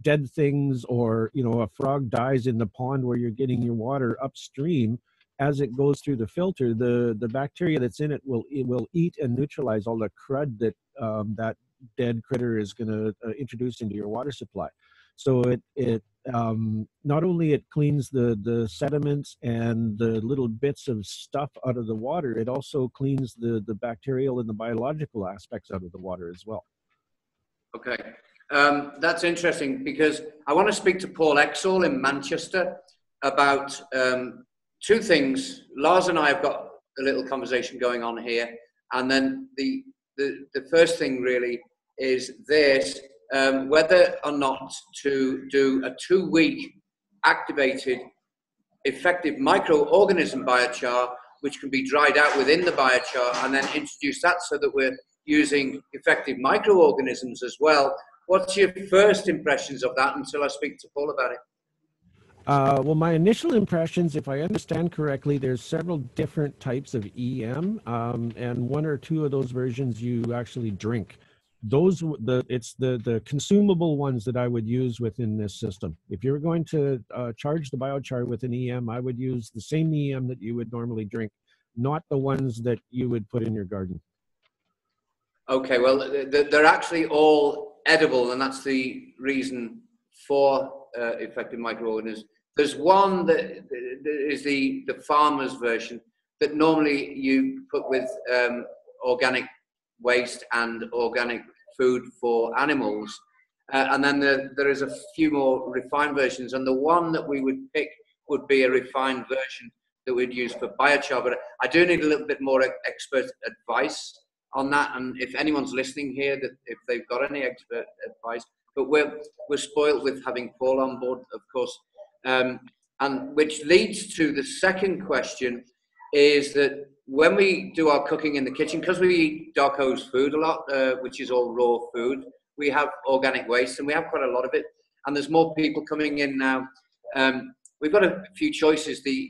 dead things, or a frog dies in the pond where you're getting your water upstream, as it goes through the filter, the bacteria that's in it will eat and neutralize all the crud that that dead critter is going to introduce into your water supply. So it not only it cleans the sediments and the little bits of stuff out of the water, it also cleans the bacterial and the biological aspects out of the water as well. Okay, that's interesting, because I want to speak to Paul Exall in Manchester about two things. Lars and I have got a little conversation going on here, and then the first thing really is this: whether or not to do a 2-week activated effective microorganism biochar, which can be dried out within the biochar, and then introduce that so that we're using effective microorganisms as well. What's your first impressions of that until I speak to Paul about it? Well, my initial impressions, if I understand correctly, there's several different types of EM, and 1 or 2 of those versions you actually drink. It's the consumable ones that I would use within this system. If you're going to charge the biochar with an EM, I would use the same EM that you would normally drink, not the ones that you would put in your garden. Okay, well, they're actually all edible, and that's the reason for effective microorganisms. There's one that is the farmer's version that normally you put with organic waste and organic food for animals. And then there is a few more refined versions, and the one that we would pick would be a refined version that we'd use for biochar. But I do need a little bit more expert advice on that, and if anyone's listening here, that if they've got any expert advice. But we're spoiled with having Paul on board, of course, and which leads to the second question, is that when we do our cooking in the kitchen, because we eat Darko's food a lot, which is all raw food, we have organic waste, and we have quite a lot of it, and there's more people coming in now. We've got a few choices. The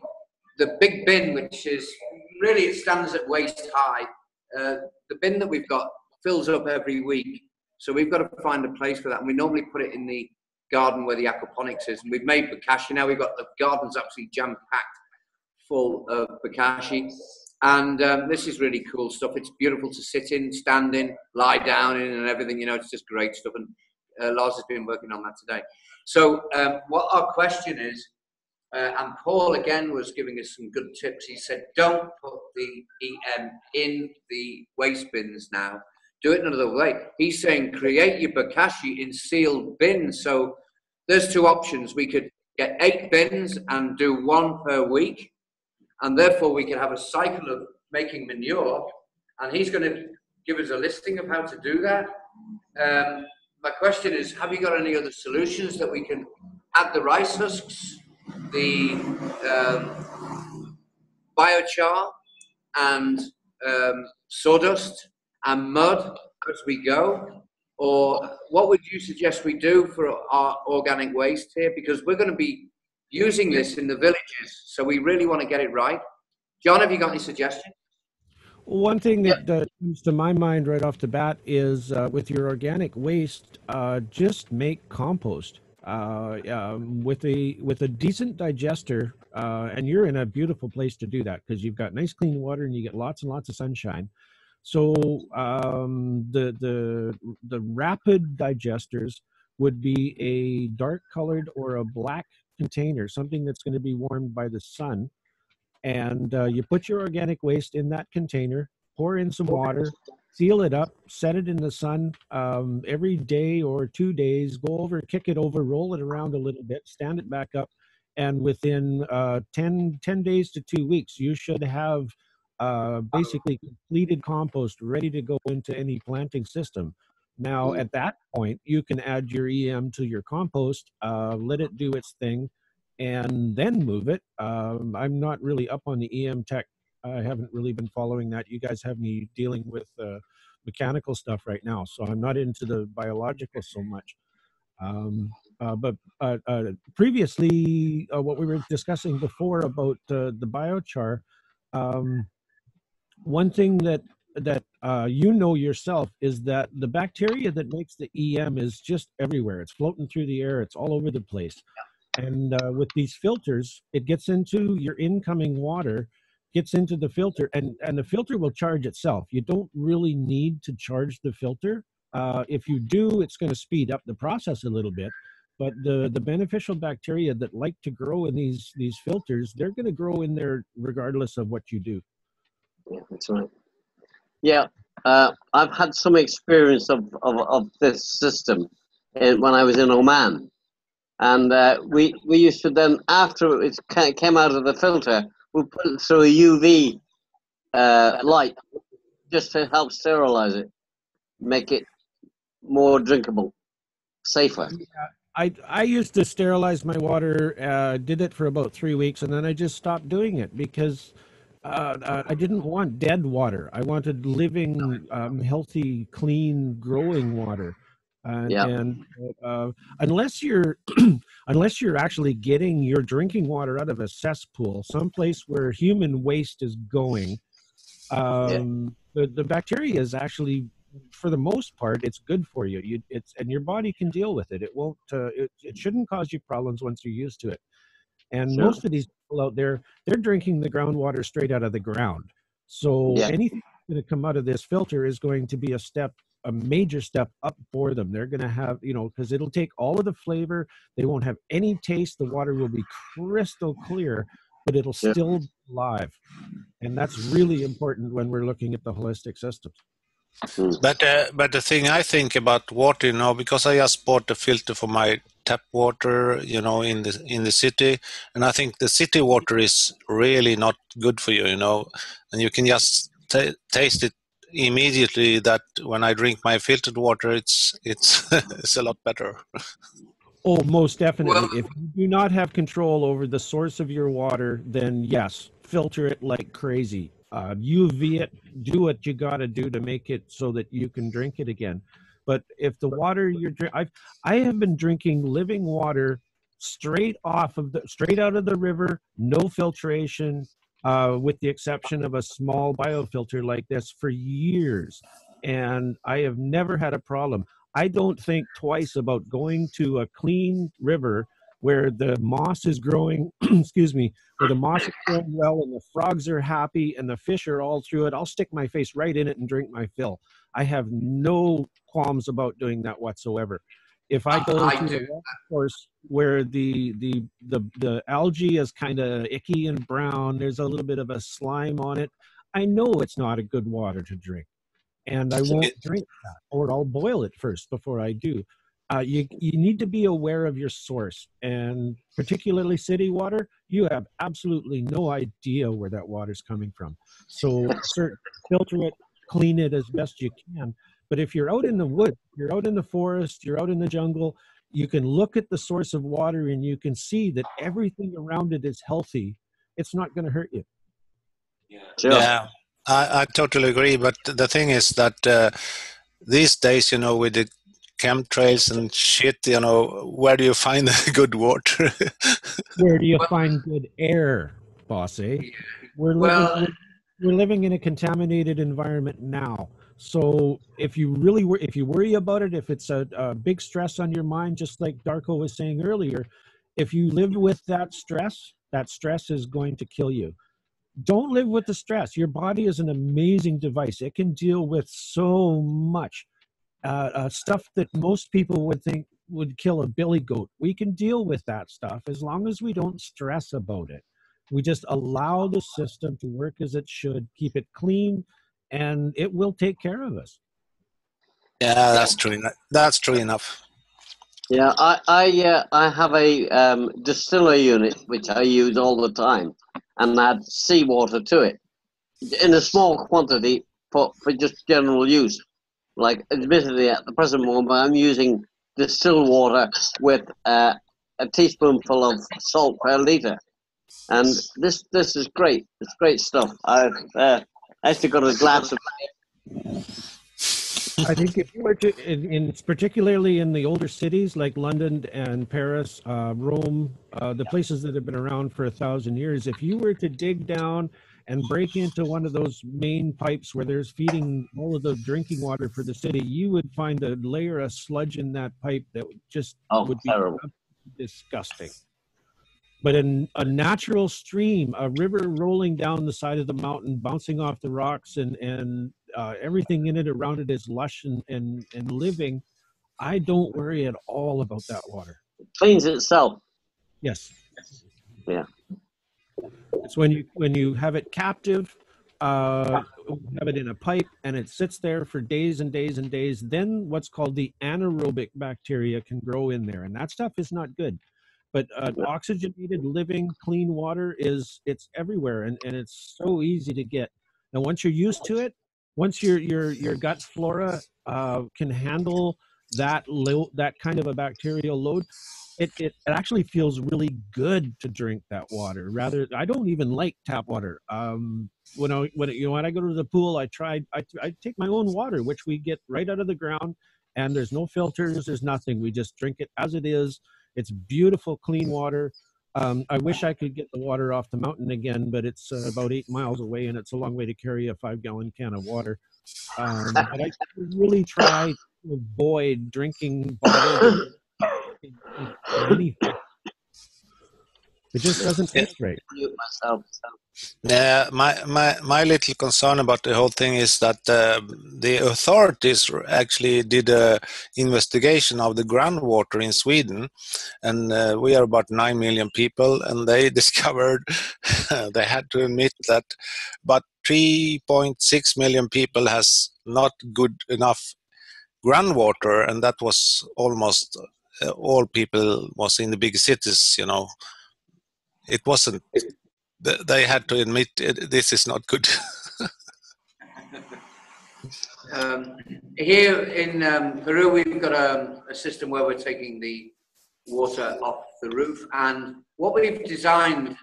big bin, which is really, it stands at waist high. The bin that we've got fills up every week, so we've got to find a place for that, and we normally put it in the garden where the aquaponics is. And we've made bokashi now. We've got the garden's absolutely jam-packed full of bokashi, and this is really cool stuff. It's beautiful to sit in, stand in, lie down in, and everything. It's just great stuff, and Lars has been working on that today. So what our question is, and Paul again was giving us some good tips. He said, don't put the EM in the waste bins now. Do it another way. He's saying create your bokashi in sealed bins. So there's 2 options. We could get 8 bins and do 1 per week, and therefore we can have a cycle of making manure. And he's going to give us a listing of how to do that. My question is, have you got any other solutions that we can add the rice husks, the biochar, and sawdust and mud as we go? or what would you suggest we do for our organic waste here? Because we're going to be using this in the villages, so we really want to get it right. John, have you got any suggestions? One thing that comes to my mind right off the bat is with your organic waste, just make compost with a decent digester, and you're in a beautiful place to do that because you've got nice clean water and you get lots and lots of sunshine. So the rapid digesters would be a dark colored or a black container, something that's going to be warmed by the sun. And you put your organic waste in that container, pour in some water, seal it up, set it in the sun every day or 2 days, go over, kick it over, roll it around a little bit, stand it back up. And within 10 days to 2 weeks, you should have basically completed compost ready to go into any planting system. Now, at that point, you can add your EM to your compost, let it do its thing, and then move it. I'm not really up on the EM tech. I haven't really been following that. You guys have me dealing with mechanical stuff right now, so I'm not into the biological so much. But previously, what we were discussing before about the biochar, one thing that you know yourself is that the bacteria that makes the EM is just everywhere. It's floating through the air. It's all over the place. And with these filters, it gets into your incoming water, gets into the filter, and the filter will charge itself. You don't really need to charge the filter. If you do, it's going to speed up the process a little bit. But the beneficial bacteria that like to grow in these filters, they're going to grow in there regardless of what you do. Yeah, that's right. Yeah, I've had some experience of this system when I was in Oman. And we used to then, after it came out of the filter, we put it through a UV light just to help sterilize it, make it more drinkable, safer. Yeah, I used to sterilize my water, did it for about 3 weeks, and then I just stopped doing it because I didn't want dead water. I wanted living, healthy, clean, growing water. And unless you're unless you're actually getting your drinking water out of a cesspool, someplace where human waste is going, the bacteria is actually, for the most part, it's good for you. And your body can deal with it. It won't. It shouldn't cause you problems once you're used to it. And most of these people out there, they're drinking the groundwater straight out of the ground. So anything that's going to come out of this filter is going to be a major step up for them. They're going to have, because it'll take all of the flavor. They won't have any taste. The water will be crystal clear, but it'll still be alive. And that's really important when we're looking at the holistic systems. But the thing I think about water, because I just bought a filter for my tap water, in the city, and I think the city water is really not good for you, and you can just taste it immediately. That when I drink my filtered water, it's it's a lot better. Oh, most definitely. Well, if you do not have control over the source of your water, then yes, filter it like crazy. UV it, do what you got to do to make it so that you can drink it again. But if the water you're drinking, I have been drinking living water straight out of the river, no filtration, with the exception of a small biofilter like this for years. And I have never had a problem. I don't think twice about going to a clean river where the moss is growing, where the moss is growing well and the frogs are happy and the fish are all through it. I'll stick my face right in it and drink my fill. I have no qualms about doing that whatsoever. If I go to a water course where the algae is kind of icky and brown, there's a little bit of a slime on it, I know it's not a good water to drink. And I won't drink that, or I'll boil it first before I do. You need to be aware of your source, and particularly city water, you have absolutely no idea where that water's coming from. So filter it, clean it as best you can. But if you're out in the woods, you're out in the forest, you're out in the jungle, you can look at the source of water and you can see that everything around it is healthy. It's not going to hurt you. Yeah, I totally agree. But the thing is that these days, with the chemtrails and shit, you know, where do you find good water? Where do you find good air, boss? Eh? We're living. Well, We're living in a contaminated environment now. So if you really if you worry about it, if it's a big stress on your mind, just like Darko was saying earlier, if you live with that stress is going to kill you. Don't live with the stress. Your body is an amazing device. It can deal with so much stuff that most people would think would kill a billy goat. We can deal with that stuff as long as we don't stress about it. We just allow the system to work as it should, keep it clean, and it will take care of us. Yeah, that's true. That's true enough. Yeah, I have a distiller unit which I use all the time, and add seawater to it in a small quantity for just general use. Like, admittedly, at the present moment, I'm using distilled water with a teaspoonful of salt per liter, and this is great. It's great stuff. I've actually got a glass of. I think if you were to, particularly in the older cities like London and Paris, Rome, the places that have been around for 1,000 years, if you were to dig down and break into one of those main pipes where there's feeding all of the drinking water for the city, you would find a layer of sludge in that pipe that just would be terrible. Disgusting. But in a natural stream, a river rolling down the side of the mountain, bouncing off the rocks, and everything in it around it is lush and living, I don't worry at all about that water. It cleans itself. Yes. Yeah. It's when you have it captive, have it in a pipe, and it sits there for days and days and days. Then what's called the anaerobic bacteria can grow in there, and that stuff is not good. But oxygenated, living, clean water it's everywhere, and it's so easy to get. Now, once you're used to it, once your gut flora can handle that kind of a bacterial load, it actually feels really good to drink that water. Rather, I don't even like tap water. When I go to the pool, I take my own water, which we get right out of the ground, and there's no filters, there's nothing. We just drink it as it is. It's beautiful, clean water. I wish I could get the water off the mountain again, but it's about 8 miles away, and it's a long way to carry a 5-gallon can of water. But I really try to avoid drinking bottled anything. It just doesn't taste right. Yeah, my little concern about the whole thing is that the authorities actually did a investigation of the groundwater in Sweden, and we are about 9 million people, and they discovered they had to admit that about 3.6 million people has not good enough groundwater, and that was almost all people was in the big cities. You know, it wasn't. They had to admit this is not good. Here in Peru, we've got a system where we're taking the water off the roof, and what we've designed,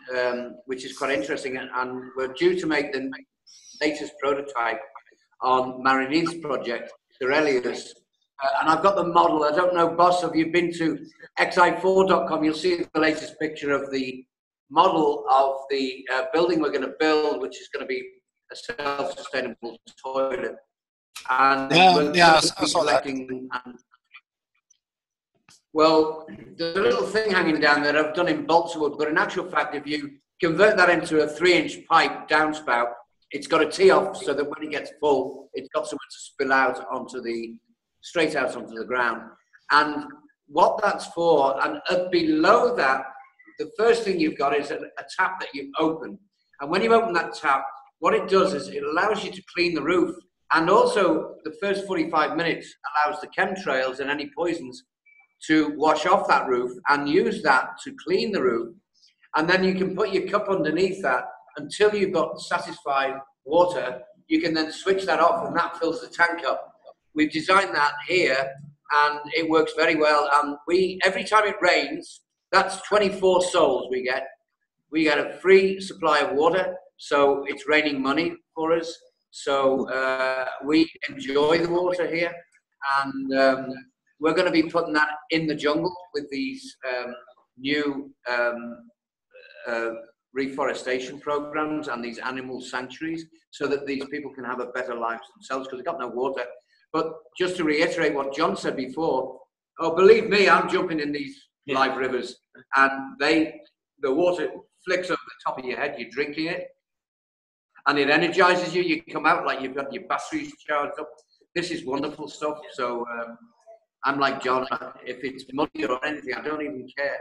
which is quite interesting, and we're due to make the latest prototype on Marini's project, Aurelius. And I've got the model. I don't know, boss, have you been to xi4.com? You'll see the latest picture of the model of the building we're going to build, which is going to be a self-sustainable toilet. And I saw that. Well, there's a little thing hanging down there I've done in balsa wood, but in actual fact, if you convert that into a 3-inch pipe downspout, it's got a tee-off so that when it gets full, it's got somewhere to spill out straight out onto the ground. And what that's for, and below that, the first thing you've got is a tap that you open. And when you open that tap, what it does is it allows you to clean the roof. And also, the first 45 minutes allows the chemtrails and any poisons to wash off that roof and use that to clean the roof. And then you can put your cup underneath that until you've got satisfied water. You can then switch that off and that fills the tank up. We've designed that here and it works very well. And every time it rains, that's 24 souls we get. We get a free supply of water, so it's raining money for us. So we enjoy the water here, and we're going to be putting that in the jungle with these new reforestation programs and these animal sanctuaries, so that these people can have a better life themselves, because they've got no water. But just to reiterate what John said before, oh, believe me, I'm jumping in these live rivers, and the water flicks over the top of your head, you're drinking it, and it energizes you. You come out like you've got your batteries charged up. This is wonderful stuff. So I'm like John, if it's muddy or anything, I don't even care.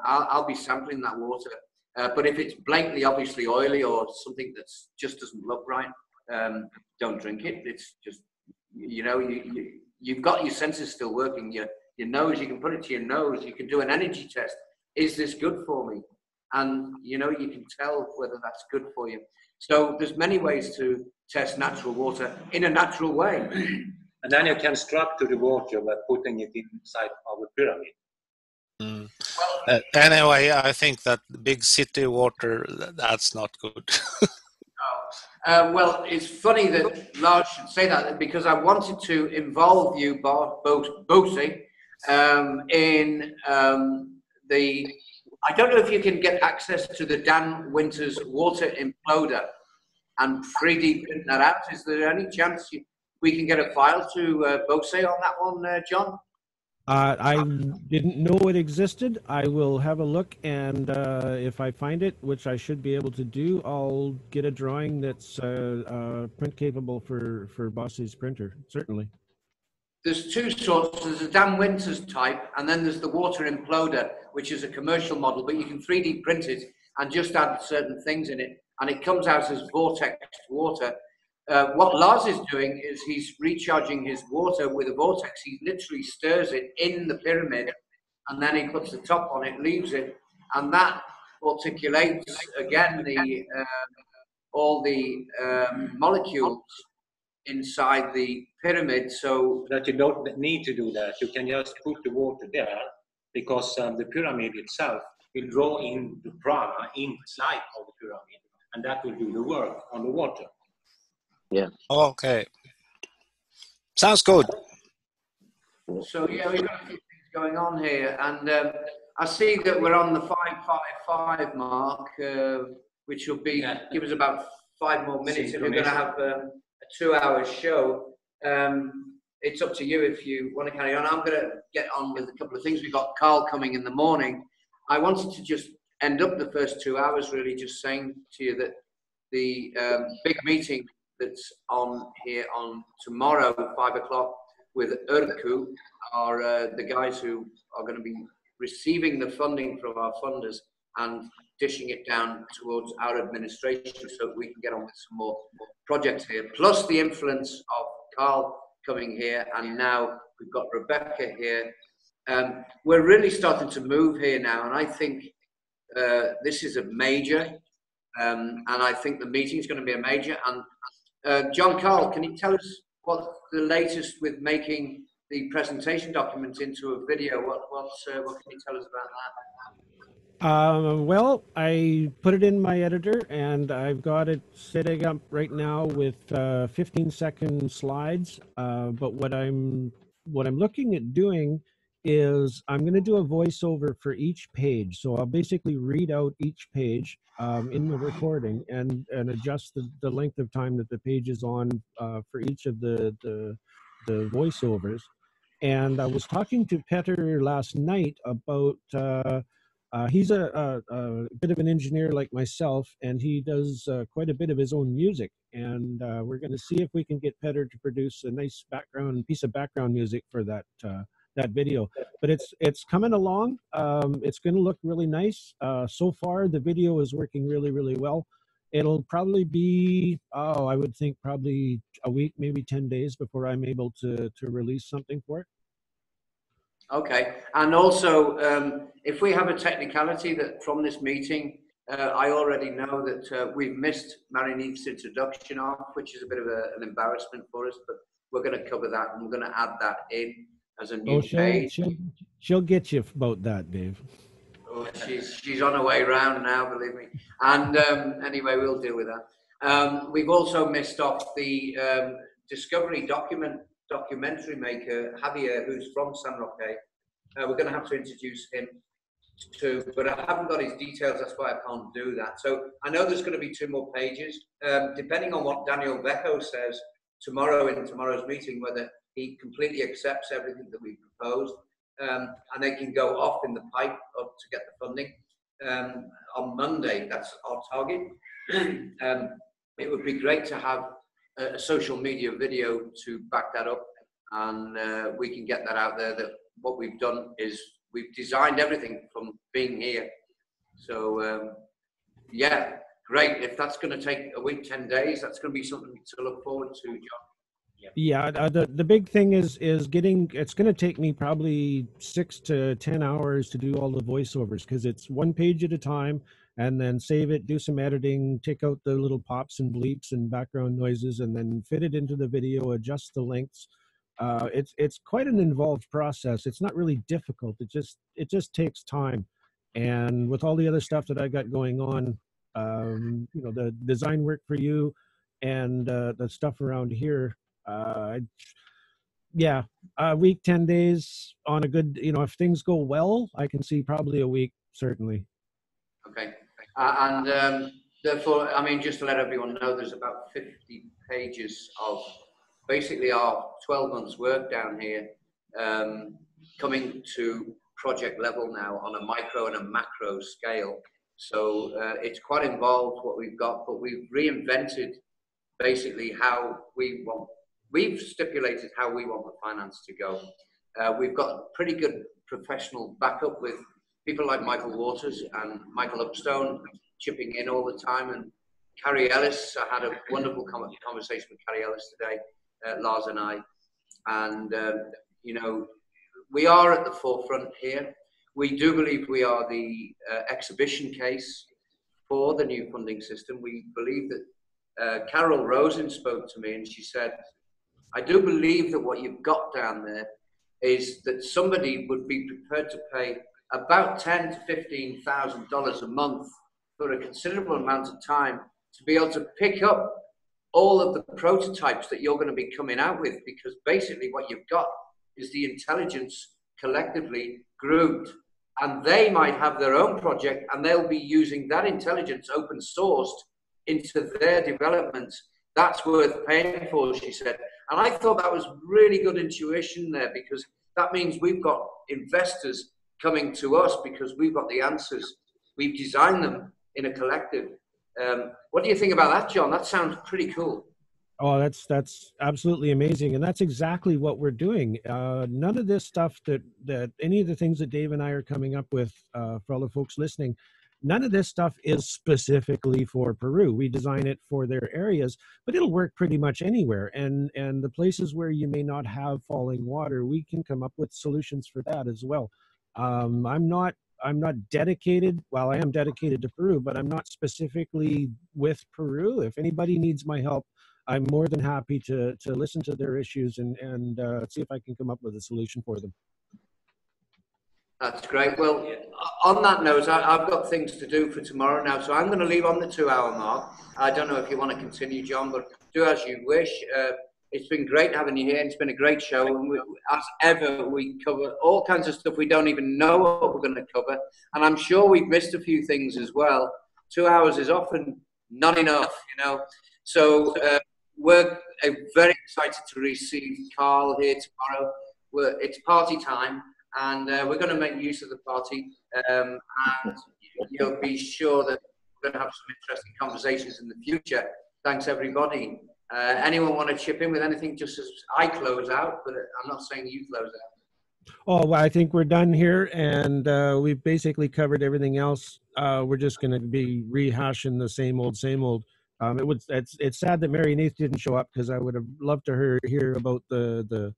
I'll be sampling that water. But if it's blatantly, obviously oily or something that just doesn't look right, don't drink it. It's just, you know, you've got your senses still working. Your nose, you can put it to your nose. You can do an energy test. Is this good for me? And, you know, you can tell whether that's good for you. So there's many ways to test natural water in a natural way. And then you can structure the water by putting it inside of a pyramid. Mm. Anyway, I think that big city water, that's not good. Well, it's funny that Lars should say that, because I wanted to involve you both, Bosie, in I don't know if you can get access to the Dan Winters water imploder and 3D print that out. Is there any chance we can get a file to Bosie on that one, John? I didn't know it existed. I will have a look, and if I find it, which I should be able to do, I'll get a drawing that's print capable for Bossy's printer, certainly. There's two sorts. There's a Dan Winters type, and then there's the water imploder, which is a commercial model, but you can 3D print it and just add certain things in it, and it comes out as vortex water. What Lars is doing is he's recharging his water with a vortex. He literally stirs it in the pyramid, and then he puts the top on it, leaves it, and that articulates again all the molecules inside the pyramid. So that you don't need to do that. You can just put the water there, because the pyramid itself will draw in the prana inside of the pyramid, and that will do the work on the water. Yeah. Okay. Sounds good. So yeah, we've got a few things going on here, and I see that we're on the 555 mark, which will be give us about 5 more minutes if we're going to have a 2-hour show. It's up to you if you want to carry on. I'm going to get on with a couple of things. We've got Carl coming in the morning. I wanted to just end up the first 2 hours really just saying to you that the big meeting that's on here on tomorrow, 5 o'clock, with Urku, are the guys who are going to be receiving the funding from our funders and dishing it down towards our administration so that we can get on with some more projects here. Plus the influence of Carl coming here, and now we've got Rebecca here. We're really starting to move here now, and I think this is a major, and I think the meeting is going to be a major. And John Carl, can you tell us what's the latest with making the presentation document into a video? What can you tell us about that? Well, I put it in my editor, and I've got it setting up right now with 15-second slides. But what I'm looking at doing is I'm going to do a voiceover for each page. So I'll basically read out each page in the recording and adjust the length of time that the page is on for each of the voiceovers. And I was talking to Petter last night about he's a bit of an engineer like myself, and he does quite a bit of his own music. And we're going to see if we can get Petter to produce a nice piece of background music for that video. But it's coming along. It's going to look really nice. So far, the video is working really, really well. It'll probably be, I would think probably a week, maybe 10 days before I'm able to release something for it. Okay, and also if we have a technicality that from this meeting, I already know that we've missed Marinith's introduction off, which is a bit of an embarrassment for us, but we're going to cover that, and we're going to add that in as a new page. She'll get you about that, Dave. Oh, she's on her way around now, believe me. And anyway, we'll deal with that. We've also missed off the Discovery documentary maker, Javier, who's from San Roque. We're going to have to introduce him too, but I haven't got his details, that's why I can't do that. So I know there's going to be 2 more pages, depending on what Daniel Becco says tomorrow in tomorrow's meeting, whether he completely accepts everything that we proposed, and they can go off in the pipe to get the funding on Monday. That's our target. It would be great to have a social media video to back that up, and we can get that out there, that what we've done is we've designed everything from being here. So yeah, great. If that's going to take a week, 10 days, that's going to be something to look forward to, John. Yeah, the big thing is getting, it's going to take me probably 6 to 10 hours to do all the voiceovers, because it's 1 page at a time, and then save it, do some editing, take out the little pops and bleeps and background noises, and then fit it into the video, adjust the lengths. It's quite an involved process. It's not really difficult. It just takes time. And with all the other stuff that I got going on, you know, the design work for you and the stuff around here, yeah, a week, 10 days on a good, you know, if things go well, I can see probably a week, certainly. Okay. And therefore, I mean, just to let everyone know, there's about 50 pages of basically our 12 months work down here, coming to project level now on a micro and a macro scale. So it's quite involved what we've got, but we've reinvented basically how we've stipulated how we want the finance to go. We've got pretty good professional backup with people like Michael Waters and Michael Upstone chipping in all the time, and Carrie Ellis. I had a wonderful conversation with Carrie Ellis today, Lars and I, and you know, we are at the forefront here. We do believe we are the exhibition case for the new funding system. We believe that Carol Rosen spoke to me and she said, I do believe that what you've got down there is that somebody would be prepared to pay about $10,000 to $15,000 a month for a considerable amount of time to be able to pick up all of the prototypes that you're going to be coming out with, because basically what you've got is the intelligence collectively grouped, and they might have their own project and they'll be using that intelligence open sourced into their development. That's worth paying for, she said. And I thought that was really good intuition there, because that means we've got investors coming to us because we've got the answers. We've designed them in a collective. What do you think about that, John? That sounds pretty cool. Oh, that's absolutely amazing, and that's exactly what we're doing. None of this stuff that any of the things that Dave and I are coming up with, for all the folks listening, none of this stuff is specifically for Peru. We design it for their areas, but it'll work pretty much anywhere. And the places where you may not have falling water, we can come up with solutions for that as well. I'm not dedicated, well, I am dedicated to Peru, but I'm not specifically with Peru. If anybody needs my help, I'm more than happy to listen to their issues and see if I can come up with a solution for them. That's great. Well, on that note, I've got things to do for tomorrow now, so I'm going to leave on the 2-hour mark. I don't know if you want to continue, John, but do as you wish. It's been great having you here. It's been a great show. And as ever, we cover all kinds of stuff we don't even know what we're going to cover. And I'm sure we've missed a few things as well. 2 hours is often not enough, you know. So we're very excited to receive Carl here tomorrow. It's party time, and we're going to make use of the party. And you'll be sure that we're going to have some interesting conversations in the future. Thanks, everybody. Anyone want to chip in with anything just as I close out? But I'm not saying you close out. Oh, well, I think we're done here, and we've basically covered everything else. We're just going to be rehashing the same old, same old. It's sad that Mary Neath didn't show up, because I would have loved to hear about the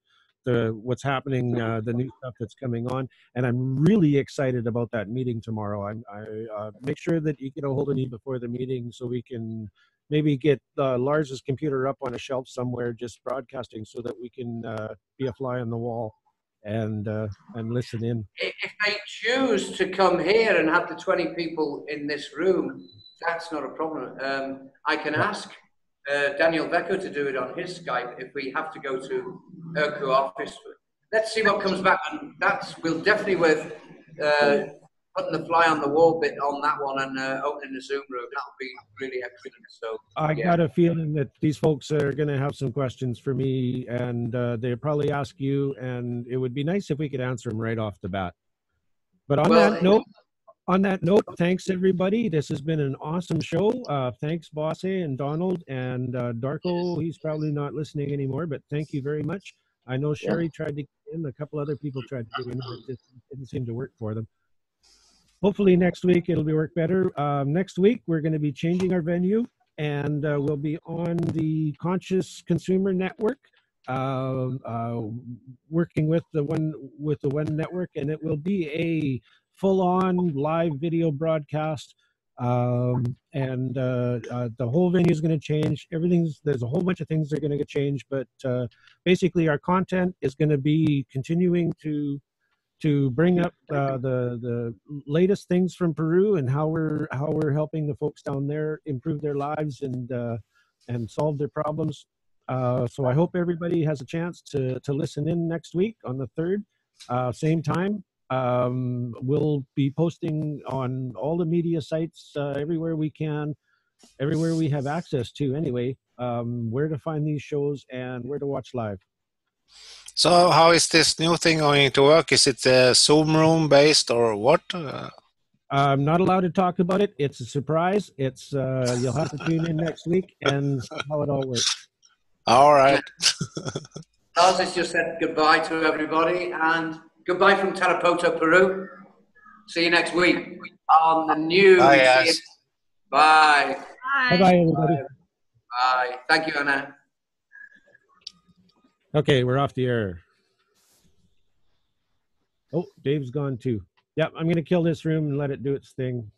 what's happening, the new stuff that's coming on, and I'm really excited about that meeting tomorrow. I make sure that you get a hold of me before the meeting so we can maybe get Lars's computer up on a shelf somewhere, just broadcasting, so that we can be a fly on the wall and listen in. If they choose to come here and have the 20 people in this room, that's not a problem. I can ask Daniel Becker to do it on his Skype if we have to go to Urku office. Let's see what comes back, and we'll definitely worth putting the fly on the wall bit on that one and opening the Zoom room. That'll be really excellent. So I yeah. got a feeling that these folks are going to have some questions for me, and they'll probably ask you, and it would be nice if we could answer them right off the bat. But on that note, thanks everybody. This has been an awesome show. Thanks, Bosse and Donald and Darko. He's probably not listening anymore, but thank you very much. I know Sherry tried to get in. A couple other people tried to get in, but it just didn't seem to work for them. Hopefully next week it'll work better. Next week we're going to be changing our venue, and we'll be on the Conscious Consumer Network, working with the One Network, and it will be a full-on live video broadcast. And the whole venue is going to change. There's a whole bunch of things that are going to get changed, but basically our content is going to be continuing to bring up the latest things from Peru and how we're helping the folks down there improve their lives and solve their problems. So I hope everybody has a chance to listen in next week on the 3rd, same time. We'll be posting on all the media sites everywhere we can, everywhere we have access to anyway, where to find these shows and where to watch live. So how is this new thing going to work? Is it Zoom room based or what? I'm not allowed to talk about it. It's a surprise. It's you'll have to tune in next week and see how it all works. All right. Lars has just said goodbye to everybody, and goodbye from Tarapoto, Peru. See you next week on the new. Bye, guys. Bye. Bye-bye, everybody. Bye. Thank you, Anna. Okay, we're off the air. Oh, Dave's gone too. Yep, I'm going to kill this room and let it do its thing.